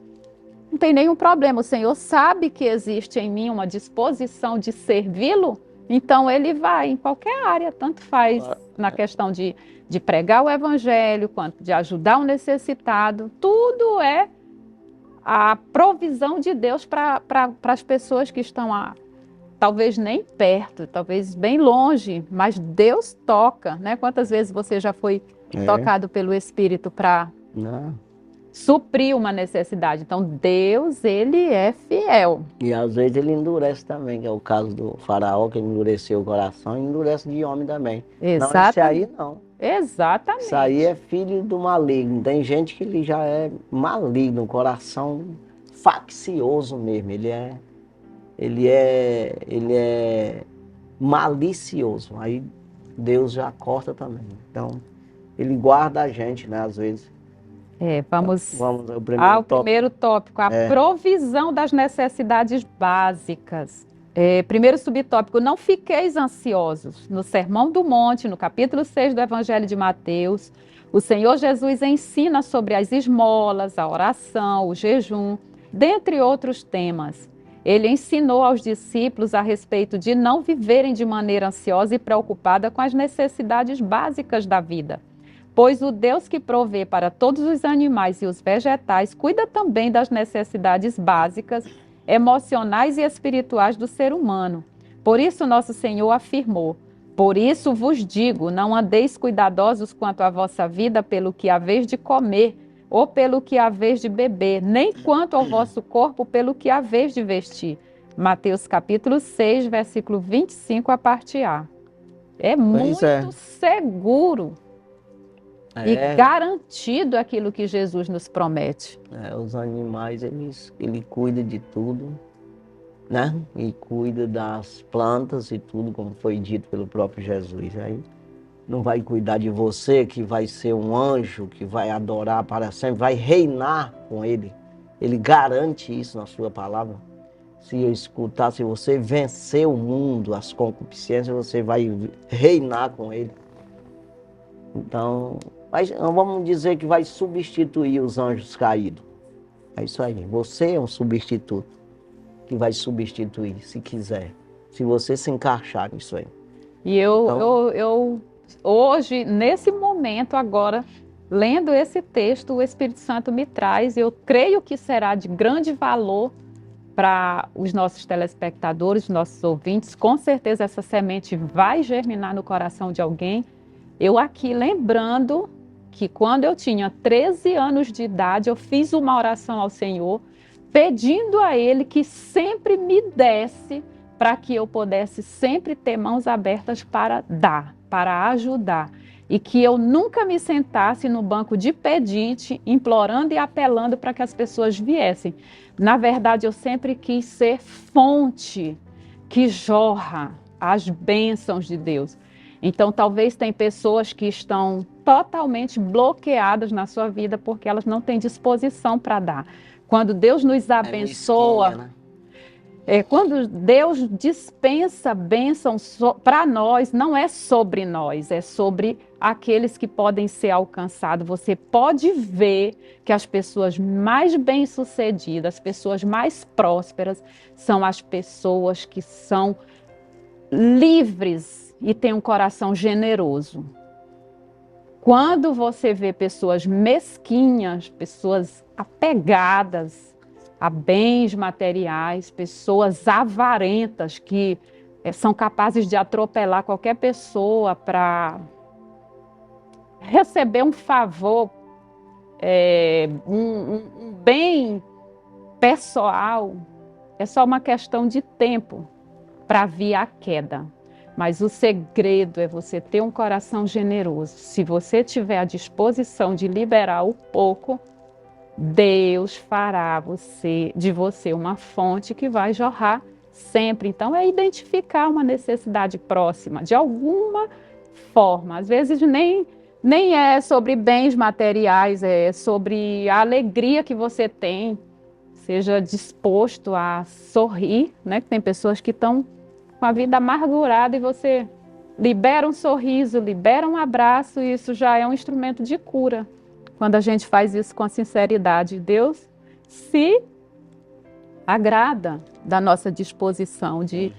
não tem nenhum problema. O Senhor sabe que existe em mim uma disposição de servi-lo, então Ele vai em qualquer área, tanto faz na questão de pregar o Evangelho, quanto de ajudar o necessitado. Tudo é a provisão de Deus para as pessoas que estão talvez nem perto, talvez bem longe, mas Deus toca, né? Quantas vezes você já foi tocado pelo Espírito para suprir uma necessidade? Então Deus, Ele é fiel. E às vezes Ele endurece também, que é o caso do faraó, que ele endureceu o coração, e endurece de homem também. Exatamente. Não, esse aí não. Exatamente. Isso aí é filho do maligno. Tem gente que ele já é maligno, um coração faccioso mesmo. Ele é malicioso. Aí Deus já corta também. Então, Ele guarda a gente, né, às vezes. Vamos ao primeiro tópico, a provisão das necessidades básicas. Primeiro subtópico, não fiqueis ansiosos. No Sermão do Monte, no capítulo 6 do Evangelho de Mateus, o Senhor Jesus ensina sobre as esmolas, a oração, o jejum, dentre outros temas. Ele ensinou aos discípulos a respeito de não viverem de maneira ansiosa e preocupada com as necessidades básicas da vida. Pois o Deus que provê para todos os animais e os vegetais cuida também das necessidades básicas, emocionais e espirituais do ser humano. Por isso nosso Senhor afirmou: por isso vos digo, não andeis cuidadosos quanto à vossa vida pelo que haveis de comer, ou pelo que haveis de beber, nem quanto ao vosso corpo pelo que haveis de vestir. Mateus capítulo 6, versículo 25, a parte A. É muito seguro e garantido aquilo que Jesus nos promete. Os animais, ele cuida de tudo, né? E cuida das plantas e tudo, como foi dito pelo próprio Jesus. Aí não vai cuidar de você, que vai ser um anjo, que vai adorar para sempre, vai reinar com Ele. Ele garante isso na sua palavra. Se eu escutar, se você vencer o mundo, as concupiscências, você vai reinar com Ele. Então, mas vamos dizer que vai substituir os anjos caídos. É isso aí. Você é um substituto que vai substituir, se quiser. Se você se encaixar nisso aí. E eu hoje, nesse momento agora, lendo esse texto, o Espírito Santo me traz, eu creio que será de grande valor para os nossos telespectadores, nossos ouvintes. Com certeza essa semente vai germinar no coração de alguém. Eu aqui lembrando que quando eu tinha 13 anos de idade, eu fiz uma oração ao Senhor, pedindo a Ele que sempre me desse, para que eu pudesse sempre ter mãos abertas para dar, para ajudar. E que eu nunca me sentasse no banco de pedinte, implorando e apelando para que as pessoas viessem. Na verdade, eu sempre quis ser fonte que jorra as bênçãos de Deus. Então, talvez tem pessoas que estão totalmente bloqueadas na sua vida porque elas não têm disposição para dar. Quando Deus nos abençoa... Mesquinha, né? Quando Deus dispensa bênçãos para nós, não é sobre nós, é sobre aqueles que podem ser alcançados. Você pode ver que as pessoas mais bem-sucedidas, as pessoas mais prósperas, são as pessoas que são livres e têm um coração generoso. Quando você vê pessoas mesquinhas, pessoas apegadas, a bens materiais, pessoas avarentas que são capazes de atropelar qualquer pessoa para receber um favor, um bem pessoal. É só uma questão de tempo para vir a queda. Mas o segredo é você ter um coração generoso. Se você tiver a disposição de liberar o pouco, Deus fará de você uma fonte que vai jorrar sempre. Então, é identificar uma necessidade próxima, de alguma forma. Às vezes, nem é sobre bens materiais, é sobre a alegria que você tem. Seja disposto a sorrir, né? Tem pessoas que estão com a vida amargurada e você libera um sorriso, libera um abraço, e isso já é um instrumento de cura. Quando a gente faz isso com sinceridade, Deus se agrada da nossa disposição de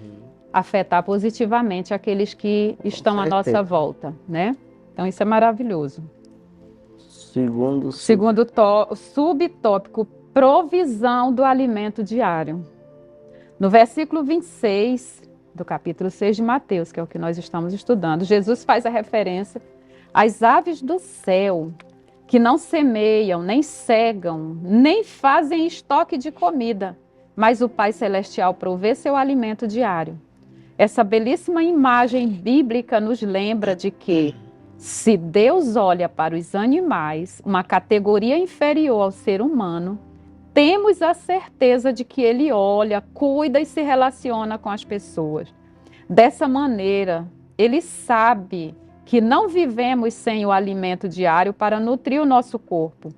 afetar positivamente aqueles que estão à nossa volta, né? Então isso é maravilhoso. Segundo subtópico, provisão do alimento diário. No versículo 26 do capítulo 6 de Mateus, que é o que nós estamos estudando, Jesus faz a referência às aves do céu, que não semeiam, nem cegam, nem fazem estoque de comida, mas o Pai Celestial provê seu alimento diário. Essa belíssima imagem bíblica nos lembra de que, se Deus olha para os animais, uma categoria inferior ao ser humano, temos a certeza de que Ele olha, cuida e se relaciona com as pessoas. Dessa maneira, Ele sabe que não vivemos sem o alimento diário para nutrir o nosso corpo.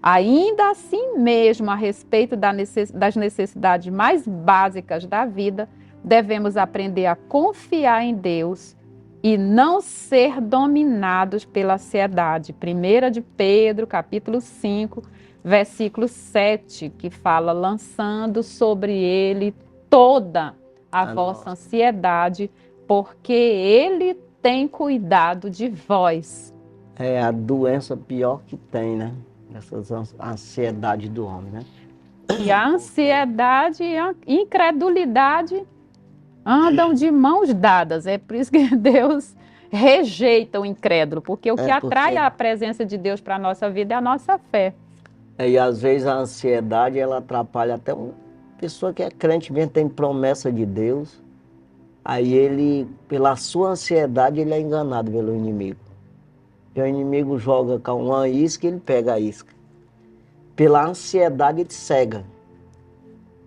Ainda assim mesmo, a respeito das necessidades mais básicas da vida, devemos aprender a confiar em Deus e não ser dominados pela ansiedade. 1 de Pedro, capítulo 5, versículo 7, que fala: lançando sobre ele toda a vossa ansiedade, porque ele tem cuidado de vós. É a doença pior que tem, né? Essa ansiedade do homem, né? E a ansiedade e a incredulidade andam de mãos dadas. É por isso que Deus rejeita o incrédulo, porque o que atrai a presença de Deus para a nossa vida é a nossa fé. E às vezes a ansiedade, ela atrapalha até uma pessoa que é crente mesmo, tem promessa de Deus. Aí ele, pela sua ansiedade, ele é enganado pelo inimigo. E o inimigo joga com uma isca, ele pega a isca. Pela ansiedade, ele cega.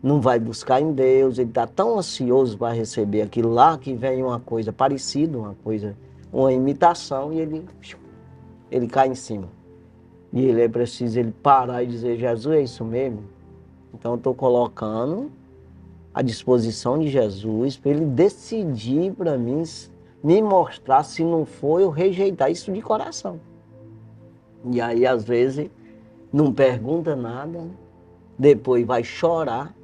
Não vai buscar em Deus, ele está tão ansioso para receber aquilo lá, que vem uma coisa parecida, uma imitação, e ele cai em cima. E ele é preciso ele parar e dizer: Jesus, é isso mesmo? Então eu estou colocando à disposição de Jesus para ele decidir para mim, me mostrar. Se não for, eu rejeitar isso de coração. E aí, às vezes, não pergunta nada, depois vai chorar.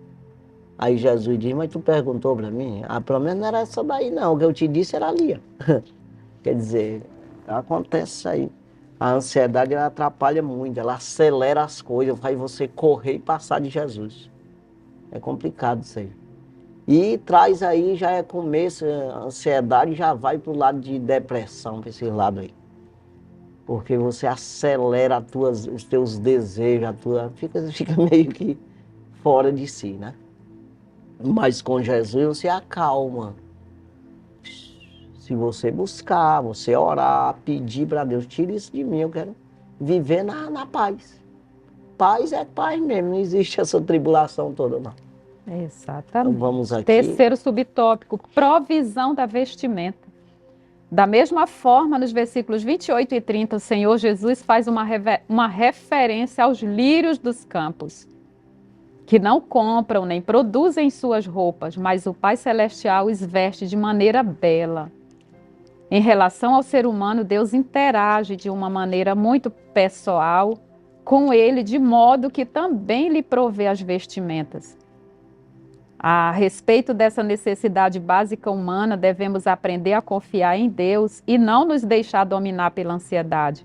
Aí Jesus diz: mas tu perguntou para mim? A promessa não era essa daí não, o que eu te disse era ali. Quer dizer, acontece isso aí. A ansiedade, ela atrapalha muito, ela acelera as coisas, faz você correr e passar de Jesus. É complicado isso aí. E traz aí, já é começo, a ansiedade já vai para o lado de depressão, para esse lado aí. Porque você acelera os teus desejos, fica meio que fora de si, né? Mas com Jesus você acalma. Se você buscar, você orar, pedir para Deus: tira isso de mim, eu quero viver na paz. Paz é paz mesmo, não existe essa tribulação toda, não. Exatamente. Então vamos aqui. Terceiro subtópico, provisão da vestimenta. Da mesma forma, nos versículos 28 e 30, o Senhor Jesus faz uma referência aos lírios dos campos, que não compram nem produzem suas roupas, mas o Pai Celestial os veste de maneira bela. Em relação ao ser humano, Deus interage de uma maneira muito pessoal com ele, de modo que também lhe provê as vestimentas. A respeito dessa necessidade básica humana, devemos aprender a confiar em Deus e não nos deixar dominar pela ansiedade.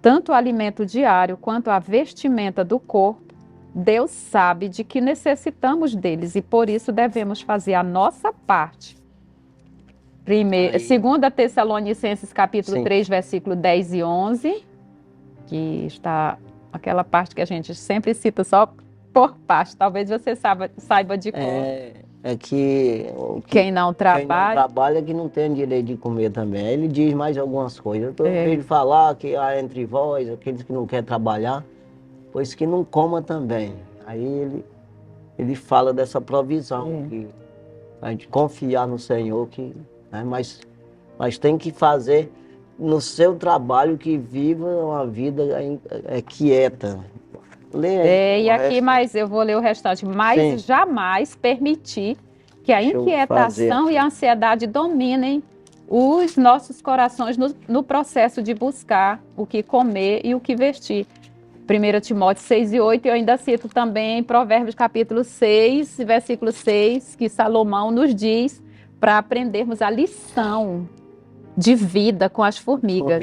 Tanto o alimento diário quanto a vestimenta do corpo Deus sabe de que necessitamos deles e por isso devemos fazer a nossa parte. 2 Tessalonicenses capítulo 3, versículo 10 e 11, que está aquela parte que a gente sempre cita só por parte, talvez você saiba de cor. Quem não trabalha que não tem direito de comer também. Ele diz mais algumas coisas. Eu ouvi falar que há entre vós, aqueles que não querem trabalhar, pois que não coma também. Aí ele fala dessa provisão, que a gente confiar no Senhor, né, mas tem que fazer no seu trabalho, que viva uma vida quieta. E aqui, mas eu vou ler o restante. Mas jamais permitir que a inquietação e a ansiedade dominem os nossos corações no processo de buscar o que comer e o que vestir. 1 Timóteo 6 e 8, eu ainda cito também Provérbios capítulo 6, versículo 6, que Salomão nos diz para aprendermos a lição de vida com as formigas.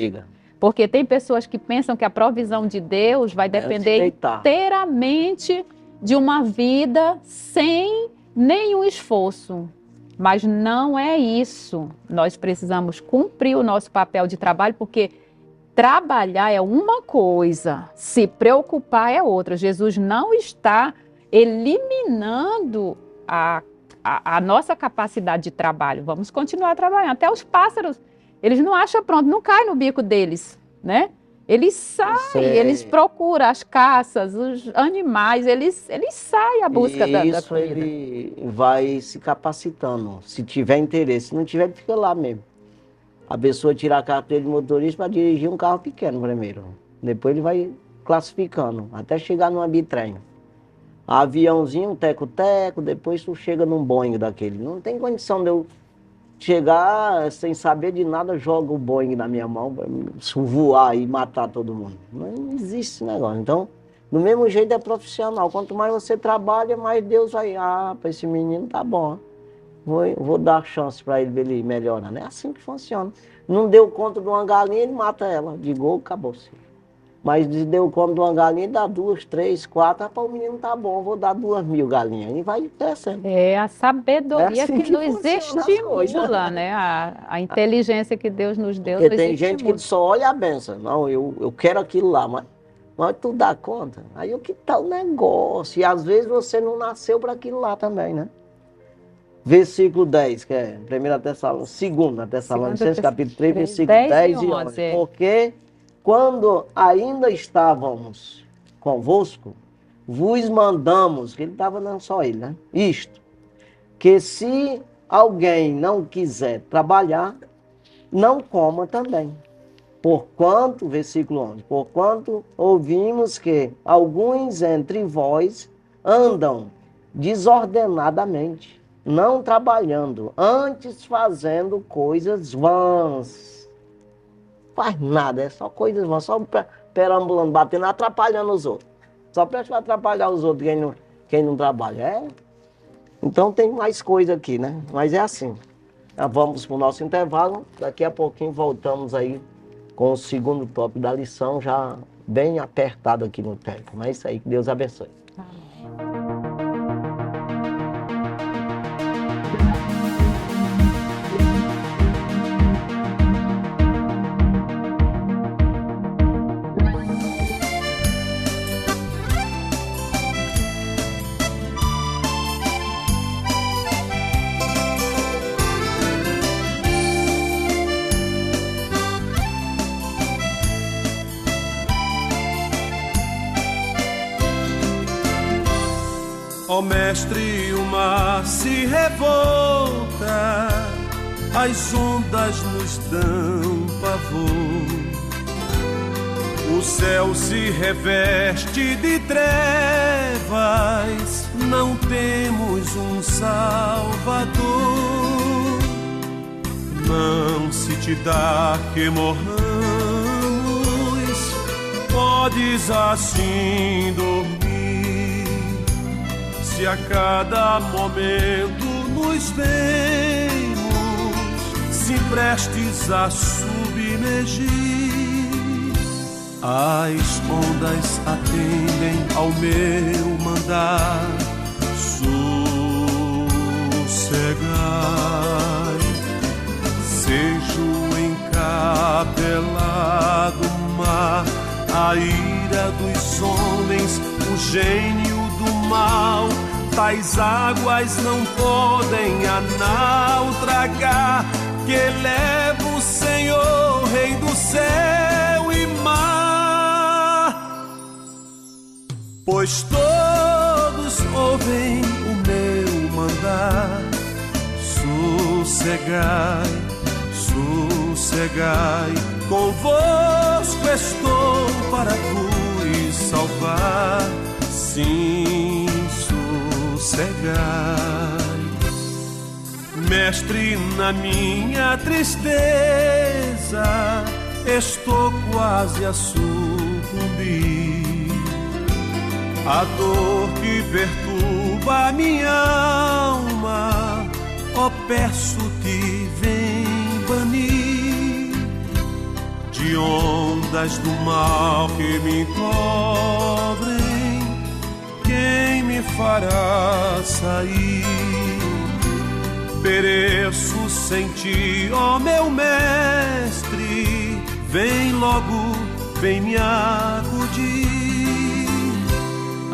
Porque tem pessoas que pensam que a provisão de Deus vai depender inteiramente de uma vida sem nenhum esforço. Mas não é isso. Nós precisamos cumprir o nosso papel de trabalho, porque trabalhar é uma coisa, se preocupar é outra. Jesus não está eliminando a nossa capacidade de trabalho. Vamos continuar trabalhando. Até os pássaros, eles não acham pronto, não cai no bico deles, né? Eles saem, eles procuram as caças, os animais, eles saem à busca da comida. Ele vai se capacitando, se tiver interesse. Se não tiver, ele fica lá mesmo. A pessoa tira a carteira de motorista para dirigir um carro pequeno primeiro. Depois ele vai classificando, até chegar num bitrem. Aviãozinho, um teco-teco, depois tu chega num Boeing daquele. Não tem condição de eu chegar sem saber de nada, jogo o Boeing na minha mão, voar e matar todo mundo. Não existe esse negócio. Então, do mesmo jeito é profissional. Quanto mais você trabalha, mais Deus vai... para esse menino tá bom. Vou dar chance para ele melhorar. É assim que funciona. Não deu conta de uma galinha, ele mata ela. De gol, acabou-se. Mas deu conta de uma galinha, dá 2, 3, 4. O menino tá bom, vou dar 2.000 galinhas. E vai crescendo. É a sabedoria assim que nos estimula, né? A inteligência que Deus nos deu. Porque tem gente que só olha a benção. Não, eu quero aquilo lá, mas tu dá conta. Aí o que tá o negócio? E às vezes você não nasceu para aquilo lá também, né? Versículo 10, que é 2 Tessalonicenses, capítulo 3, versículo 10 e 11. Porque quando ainda estávamos convosco, vos mandamos, que ele estava não só ele, né? Isto, que se alguém não quiser trabalhar, não coma também. Porquanto, versículo 11, porquanto ouvimos que alguns entre vós andam desordenadamente, não trabalhando, antes fazendo coisas vãs. Faz nada, é só coisas vãs, só perambulando, batendo, atrapalhando os outros. Só para atrapalhar os outros, quem não trabalha. Então tem mais coisa aqui, né? Mas é assim. Vamos para o nosso intervalo, daqui a pouquinho voltamos aí com o segundo tópico da lição, já bem apertado aqui no tempo. Mas é isso aí, que Deus abençoe. Amém. Ó mestre, o mar se revolta, as ondas nos dão pavor. O céu se reveste de trevas, não temos um Salvador. Não se te dá que morramos, podes assim dormir. Se a cada momento nos vemos, se prestes a submergir, As ondas atendem ao meu mandar. Sossegai, seja o encapelado mar, a ira dos homens, o gênio do mal. Tais águas não podem a naufragar, que eleva o Senhor, Rei do céu e mar. Pois todos ouvem o meu mandar. Sossegai, sossegai, convosco estou para vos salvar. Sim, sossegai. Mestre, na minha tristeza estou quase a sucumbir. A dor que perturba a minha alma, ó, peço-te, vem banir de ondas do mal que me cobrem. Quem me fará sair? Pereço sem ti, ó meu mestre. Vem logo, vem me acudir.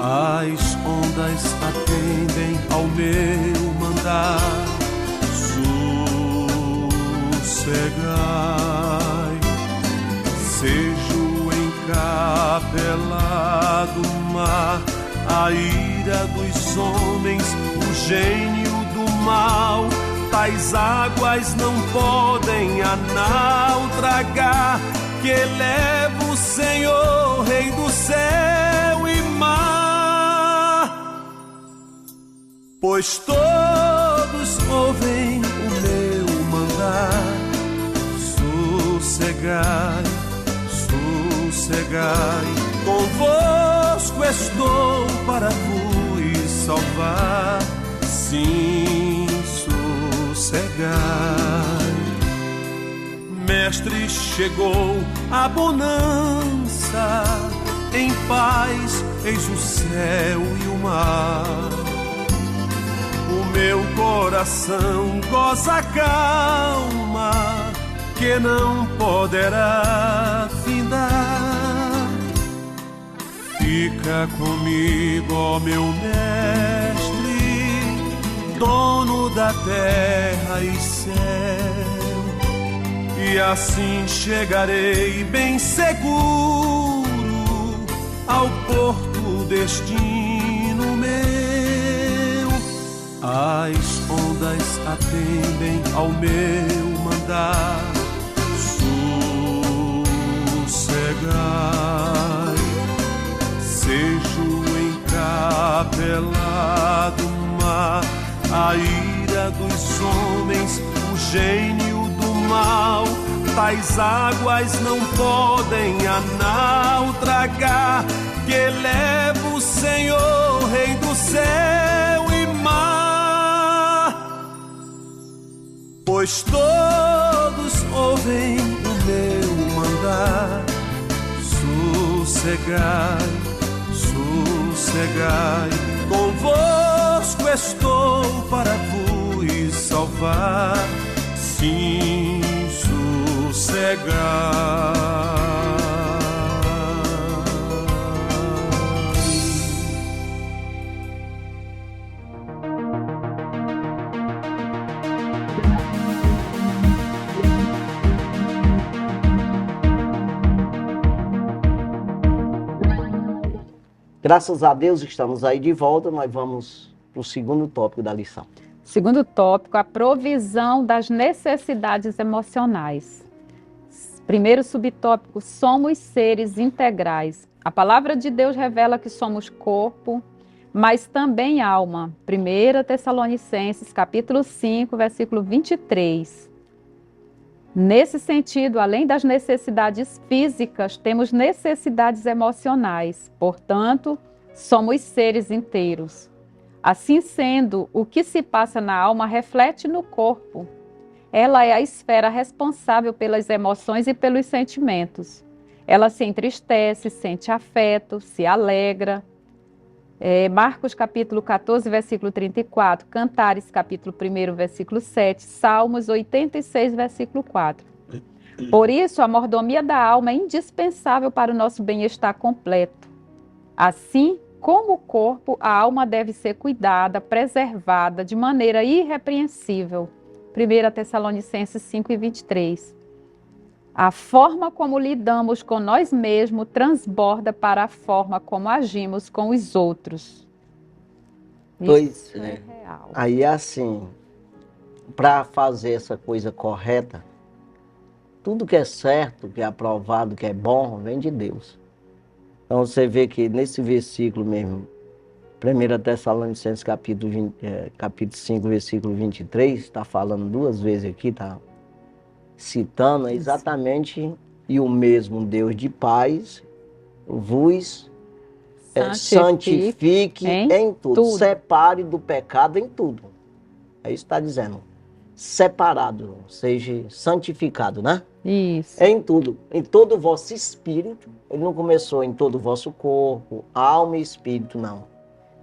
As ondas atendem ao meu mandar. Sossegai, seja o encapelado mar, a ira dos homens, o gênio do mal. Tais águas não podem a naufragar, que eleva o Senhor, Rei do céu e mar. Pois todos ouvem o meu mandar. Sossegai, sossegai, convosco estou para vos salvar. Sim, sossegai. Mestre, chegou a bonança, em paz eis o céu e o mar. O meu coração goza a calma, que não poderá findar. Fica comigo, ó meu mestre, dono da terra e céu, e assim chegarei bem seguro ao porto destino meu. As ondas atendem ao meu mandar. Sossegai, seja o encapelado mar, a ira dos homens, o gênio do mal. Tais águas não podem a naufragar, que eleva o Senhor, Rei do céu e mar. Pois todos ouvem o meu mandar. Sossegai, sossegai, convosco estou para vos salvar. Sim, sossegai. Graças a Deus estamos aí de volta, nós vamos para o segundo tópico da lição. Segundo tópico, a provisão das necessidades emocionais. Primeiro subtópico, somos seres integrais. A palavra de Deus revela que somos corpo, mas também alma. 1 Tessalonicenses, capítulo 5, versículo 23. Nesse sentido, além das necessidades físicas, temos necessidades emocionais. Portanto, somos seres inteiros. Assim sendo, o que se passa na alma reflete no corpo. Ela é a esfera responsável pelas emoções e pelos sentimentos. ela se entristece, sente afeto, se alegra. Marcos capítulo 14, versículo 34, Cantares capítulo 1, versículo 7, Salmos 86, versículo 4. Por isso, a mordomia da alma é indispensável para o nosso bem-estar completo. Assim como o corpo, a alma deve ser cuidada, preservada de maneira irrepreensível. 1 Tessalonicenses 5 e 23. A forma como lidamos com nós mesmos transborda para a forma como agimos com os outros. Pois Isso é. real. Aí assim, para fazer essa coisa correta, tudo que é certo, que é aprovado, que é bom, vem de Deus. Então você vê que nesse versículo mesmo, 1 Tessalonicenses capítulo 5, versículo 23, está falando duas vezes aqui, está citando exatamente, e o mesmo Deus de paz vos santifique em tudo. Separe do pecado em tudo. É isso que está dizendo. Separado, seja santificado, né? Isso. Em tudo, em todo o vosso espírito. Ele não começou em todo o vosso corpo, alma e espírito, não.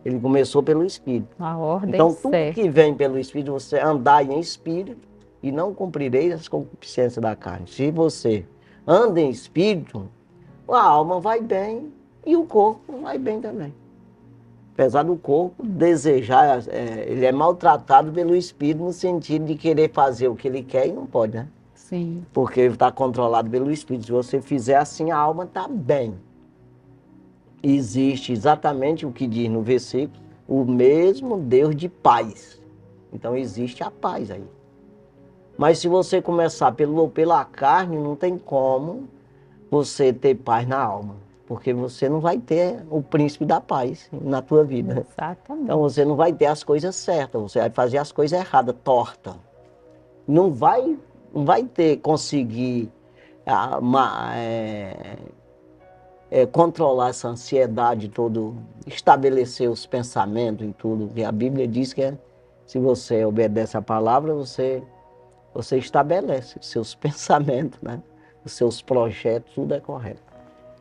Ele começou pelo espírito. A ordem então, tudo certa. que vem pelo espírito, você andar em espírito e não cumprireis as concupiscências da carne. Se você anda em espírito, a alma vai bem e o corpo vai bem também. Apesar do corpo desejar, ele é maltratado pelo espírito no sentido de querer fazer o que ele quer e não pode, né? Sim. Porque ele está controlado pelo espírito. Se você fizer assim, a alma está bem. Existe exatamente o que diz no versículo, o mesmo Deus de paz. Então existe a paz aí. Mas se você começar pela carne, não tem como você ter paz na alma. Porque você não vai ter o príncipe da paz na tua vida. Exatamente. Então você não vai ter as coisas certas, você vai fazer as coisas erradas, tortas. Não vai conseguir controlar essa ansiedade toda, estabelecer os pensamentos e tudo. E a Bíblia diz que se você obedece a palavra, você estabelece os seus pensamentos, né? Os seus projetos, tudo é correto.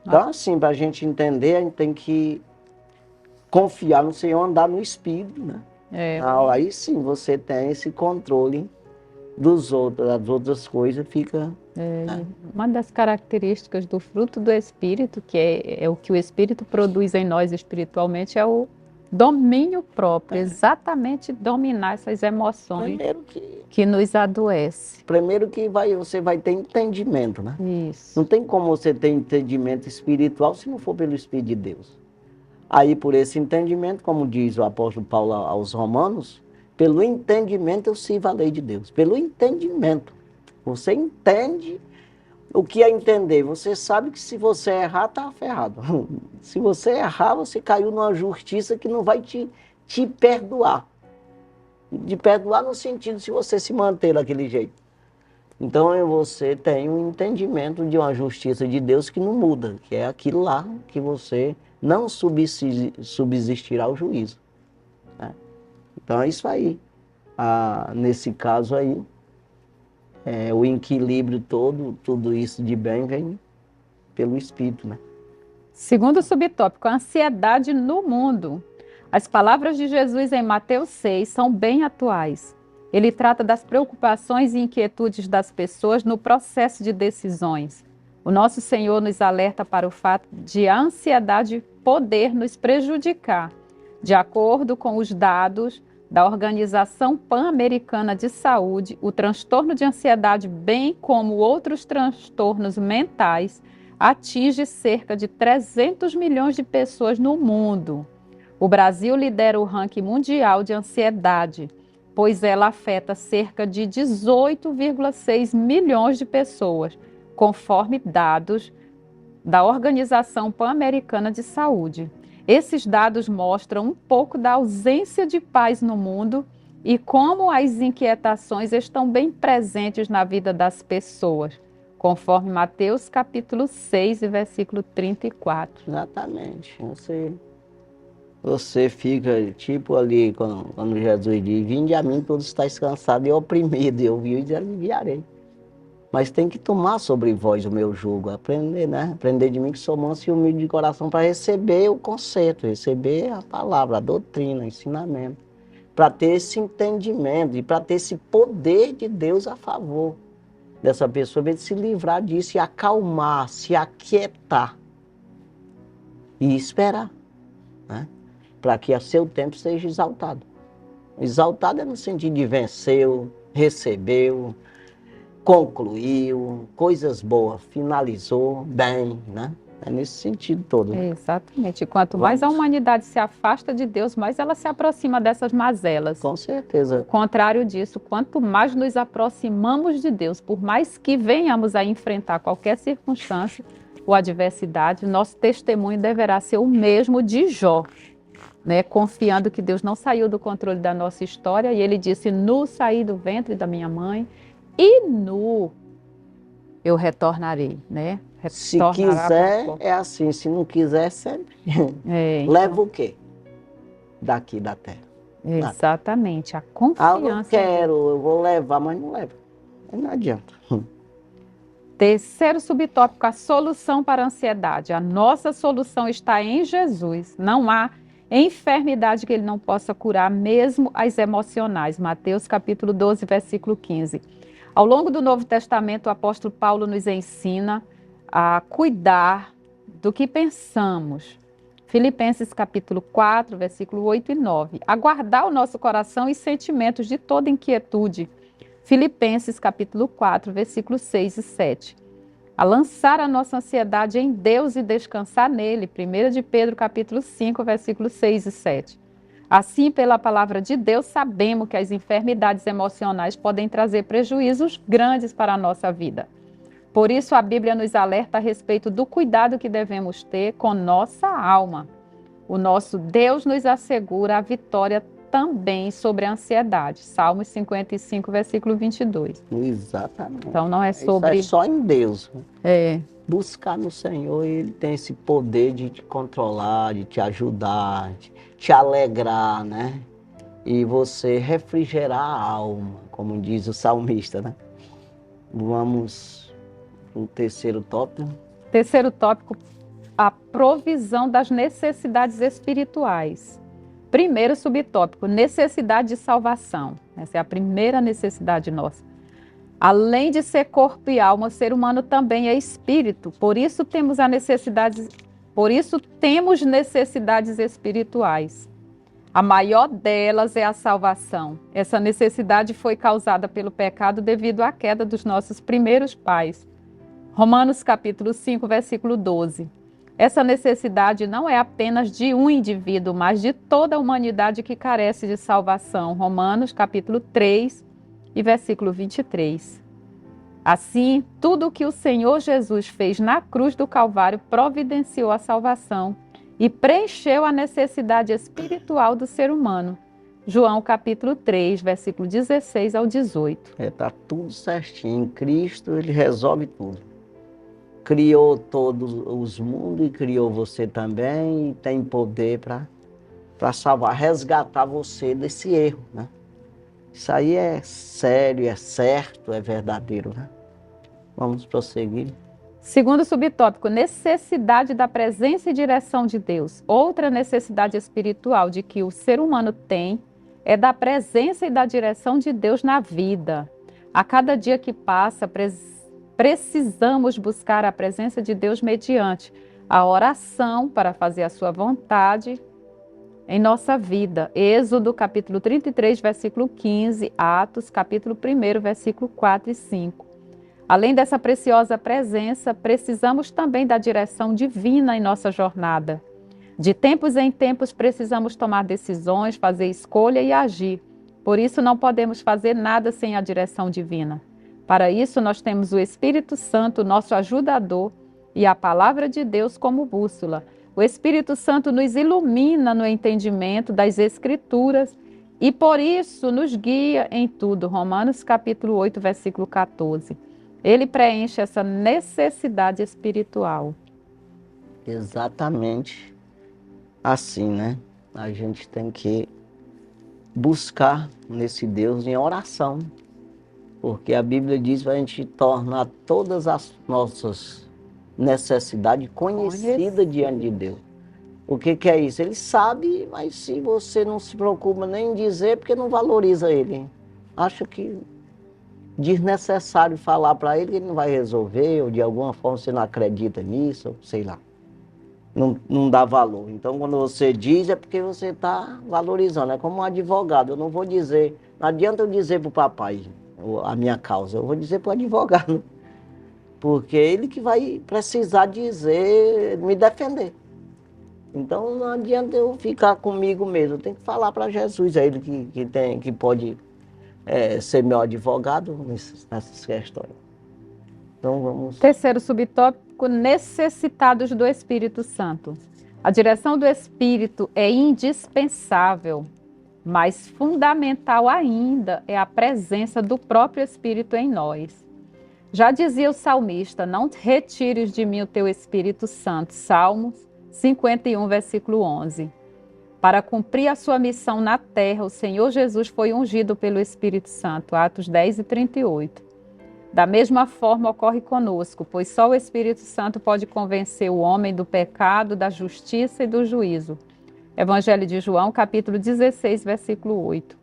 Então, assim, para a gente entender, a gente tem que confiar no Senhor, andar no Espírito, né? Aí sim você tem esse controle das outras coisas, fica... Uma das características do fruto do Espírito, que é o que o Espírito produz em nós espiritualmente, é o domínio próprio, exatamente dominar essas emoções que nos adoecem. Primeiro que você vai ter entendimento, né? Isso. Não tem como você ter entendimento espiritual se não for pelo Espírito de Deus. Aí por esse entendimento, como diz o apóstolo Paulo aos Romanos, pelo entendimento eu sirvo a lei de Deus. Pelo entendimento. Você entende o que é entender. Você sabe que se você errar, está ferrado. Se você errar, você caiu numa justiça que não vai te perdoar. De perdoar no sentido se você se manter daquele jeito. Então você tem um entendimento de uma justiça de Deus que não muda, que é aquilo lá que você não subsistirá ao juízo. Né? Então é isso aí. Nesse caso aí, o equilíbrio todo, tudo isso de bem vem pelo Espírito, né? Segundo subtópico, a ansiedade no mundo. As palavras de Jesus em Mateus 6 são bem atuais. Ele trata das preocupações e inquietudes das pessoas no processo de decisões. O nosso Senhor nos alerta para o fato de a ansiedade poder nos prejudicar. De acordo com os dados da Organização Pan-Americana de Saúde, o transtorno de ansiedade, bem como outros transtornos mentais, atinge cerca de 300 milhões de pessoas no mundo. O Brasil lidera o ranking mundial de ansiedade, pois ela afeta cerca de 18,6 milhões de pessoas, conforme dados da Organização Pan-Americana de Saúde. Esses dados mostram um pouco da ausência de paz no mundo e como as inquietações estão bem presentes na vida das pessoas, conforme Mateus capítulo 6, versículo 34. Exatamente. Você fica tipo ali, quando Jesus diz, vinde a mim todos estáis cansados e oprimidos, eu vos aliviarei. Mas tem que tomar sobre vós o meu jugo, aprender, né? Aprender de mim que sou manso e humilde de coração para receber o conceito, receber a palavra, a doutrina, o ensinamento. Para ter esse entendimento e para ter esse poder de Deus a favor dessa pessoa, de se livrar disso e acalmar, se aquietar e esperar, né? Para que a seu tempo seja exaltado. Exaltado é no sentido de venceu, recebeu, concluiu, coisas boas, finalizou bem, né? É nesse sentido todo. Exatamente. Quanto mais a humanidade se afasta de Deus, mais ela se aproxima dessas mazelas. Com certeza. Ao contrário disso, quanto mais nos aproximamos de Deus, por mais que venhamos a enfrentar qualquer circunstância ou adversidade, nosso testemunho deverá ser o mesmo de Jó, né? Confiando que Deus não saiu do controle da nossa história, e ele disse: nu saí do ventre da minha mãe e nu eu retornarei, né? Se quiser, é assim. Se não quiser, sempre. Leva o quê? Daqui da terra. Exatamente, a confiança. Eu quero, eu vou levar, mas não leva. Não adianta. Terceiro subtópico, a solução para a ansiedade. A nossa solução está em Jesus. Não há enfermidade que ele não possa curar, mesmo as emocionais. Mateus capítulo 12, versículo 15. Ao longo do Novo Testamento, o apóstolo Paulo nos ensina a cuidar do que pensamos. Filipenses capítulo 4, versículo 8 e 9. A guardar o nosso coração e sentimentos de toda inquietude. Filipenses capítulo 4, versículos 6 e 7. A lançar a nossa ansiedade em Deus e descansar nele. 1 de Pedro capítulo 5, versículos 6 e 7. Assim, pela palavra de Deus, sabemos que as enfermidades emocionais podem trazer prejuízos grandes para a nossa vida. Por isso, a Bíblia nos alerta a respeito do cuidado que devemos ter com nossa alma. O nosso Deus nos assegura a vitória também sobre a ansiedade. Salmos 55, versículo 22. Exatamente. Então, não é sobre... Isso é só em Deus. É. Buscar no Senhor, Ele tem esse poder de te controlar, de te ajudar, de te alegrar, né? E você refrigerar a alma, como diz o salmista, né? Vamos no terceiro tópico. Terceiro tópico, a provisão das necessidades espirituais. Primeiro subtópico, necessidade de salvação. Essa é a primeira necessidade nossa. Além de ser corpo e alma, o ser humano também é espírito. Por isso temos necessidades espirituais. A maior delas é a salvação. Essa necessidade foi causada pelo pecado devido à queda dos nossos primeiros pais. Romanos capítulo 5, versículo 12. Essa necessidade não é apenas de um indivíduo, mas de toda a humanidade que carece de salvação. Romanos capítulo 3 e versículo 23. Assim, tudo o que o Senhor Jesus fez na cruz do Calvário providenciou a salvação e preencheu a necessidade espiritual do ser humano. João capítulo 3, versículo 16 ao 18. Tá tudo certinho. Cristo, ele resolve tudo. Criou todos os mundos e criou você também, e tem poder para salvar, resgatar você desse erro, né? Isso aí é sério, é certo, é verdadeiro, né? Vamos prosseguir. Segundo subtópico, necessidade da presença e direção de Deus. Outra necessidade espiritual de que o ser humano tem é da presença e da direção de Deus na vida. A cada dia que passa, precisamos buscar a presença de Deus mediante a oração para fazer a sua vontade em nossa vida. Êxodo, capítulo 33, versículo 15, Atos, capítulo 1, versículo 4 e 5. Além dessa preciosa presença, precisamos também da direção divina em nossa jornada. De tempos em tempos, precisamos tomar decisões, fazer escolha e agir. Por isso, não podemos fazer nada sem a direção divina. Para isso, nós temos o Espírito Santo, nosso ajudador, e a Palavra de Deus como bússola. O Espírito Santo nos ilumina no entendimento das Escrituras e, por isso, nos guia em tudo. Romanos capítulo 8, versículo 14. Ele preenche essa necessidade espiritual. Exatamente assim, né? A gente tem que buscar nesse Deus em oração. Porque a Bíblia diz para a gente tornar todas as nossas necessidades conhecidas diante de Deus. O que que é isso? Ele sabe, mas se você não se preocupa nem em dizer, porque não valoriza ele. Acha que desnecessário falar para ele que ele não vai resolver, ou de alguma forma você não acredita nisso, ou sei lá. Não dá valor. Então, quando você diz, é porque você está valorizando. É como um advogado. Eu não vou dizer, não adianta eu dizer para o papai a minha causa, eu vou dizer para o advogado. Porque ele que vai precisar dizer, me defender. Então, não adianta eu ficar comigo mesmo. Eu tenho que falar para Jesus, é ele que pode ser meu advogado nessas questões. Então, vamos... Terceiro subtópico, necessitados do Espírito Santo. A direção do Espírito é indispensável, mas fundamental ainda é a presença do próprio Espírito em nós. Já dizia o salmista, não retires de mim o teu Espírito Santo, Salmos 51, versículo 11. Para cumprir a sua missão na terra, o Senhor Jesus foi ungido pelo Espírito Santo, Atos 10 e 38. Da mesma forma ocorre conosco, pois só o Espírito Santo pode convencer o homem do pecado, da justiça e do juízo. Evangelho de João, capítulo 16, versículo 8.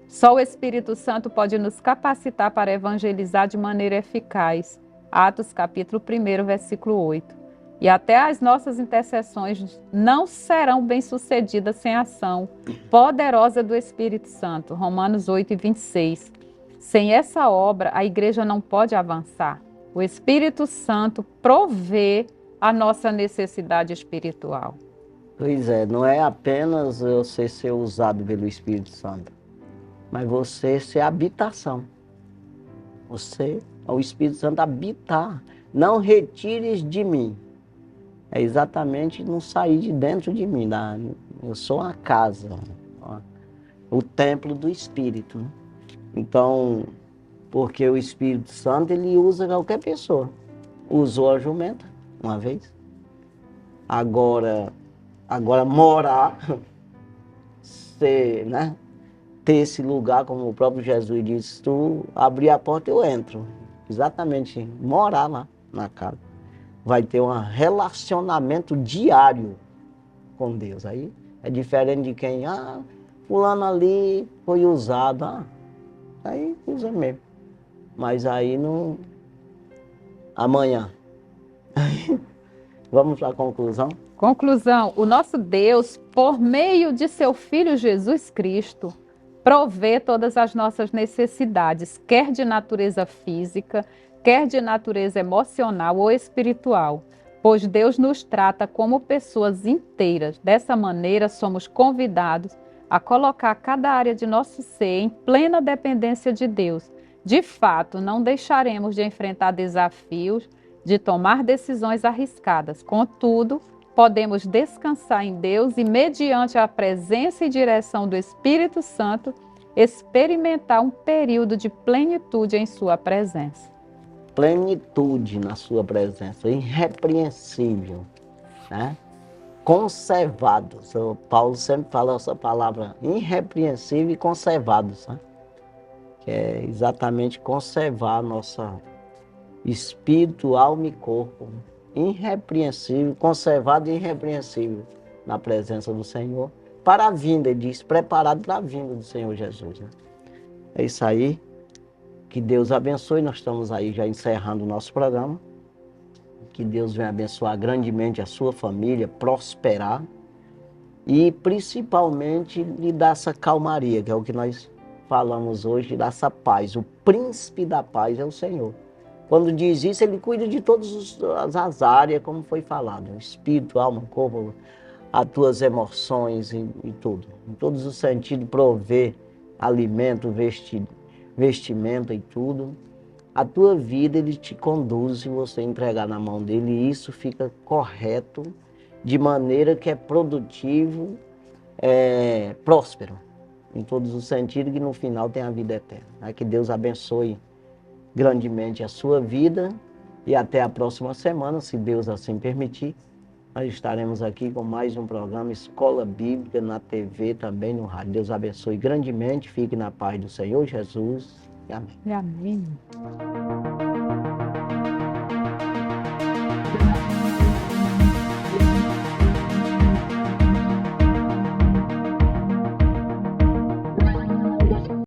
Só o Espírito Santo pode nos capacitar para evangelizar de maneira eficaz. Atos, capítulo 1, versículo 8. E até as nossas intercessões não serão bem-sucedidas sem a ação poderosa do Espírito Santo. Romanos 8 e 26. Sem essa obra, a igreja não pode avançar. O Espírito Santo provê a nossa necessidade espiritual. Pois é, não é apenas você ser usado pelo Espírito Santo, mas você ser habitação. O Espírito Santo habitar. Não retires de mim. É exatamente não sair de dentro de mim. Eu sou a casa, o templo do Espírito. Então, porque o Espírito Santo, ele usa qualquer pessoa. Usou a jumenta uma vez. Agora morar, ser, né? Ter esse lugar, como o próprio Jesus disse, tu abrir a porta, eu entro. Exatamente, morar lá na casa. Vai ter um relacionamento diário com Deus. Aí é diferente de quem, fulano ali foi usado, aí usa mesmo. Mas aí não... Amanhã. Vamos para a conclusão? Conclusão, o nosso Deus, por meio de seu Filho Jesus Cristo, provê todas as nossas necessidades, quer de natureza física, quer de natureza emocional ou espiritual, pois Deus nos trata como pessoas inteiras. Dessa maneira, somos convidados a colocar cada área de nosso ser em plena dependência de Deus. De fato, não deixaremos de enfrentar desafios, de tomar decisões arriscadas. Contudo, podemos descansar em Deus e, mediante a presença e direção do Espírito Santo, experimentar um período de plenitude em sua presença. Plenitude na sua presença, irrepreensível, né? Conservado. O Paulo sempre fala essa palavra, irrepreensível e conservado, sabe? Que é exatamente conservar nossa espírito, alma e corpo, irrepreensível, conservado e irrepreensível na presença do Senhor, para a vinda, ele diz, preparado para a vinda do Senhor Jesus, né? É isso aí. Que Deus abençoe, nós estamos aí já encerrando o nosso programa. Que Deus venha abençoar grandemente a sua família, prosperar e principalmente lhe dar essa calmaria, que é o que nós falamos hoje, dessa paz. O príncipe da paz é o Senhor. Quando diz isso, ele cuida de todas as áreas, como foi falado, espírito, alma, corpo, as tuas emoções e tudo. Em todos os sentidos, prover alimento, vestimenta e tudo, a tua vida ele te conduz se você entregar na mão dele, e isso fica correto, de maneira que é produtivo, próspero, em todos os sentidos, que no final tem a vida eterna. Que Deus abençoe grandemente a sua vida e até a próxima semana, se Deus assim permitir. Nós estaremos aqui com mais um programa Escola Bíblica na TV, também no rádio. Deus abençoe grandemente, fique na paz do Senhor Jesus. E amém. E amém.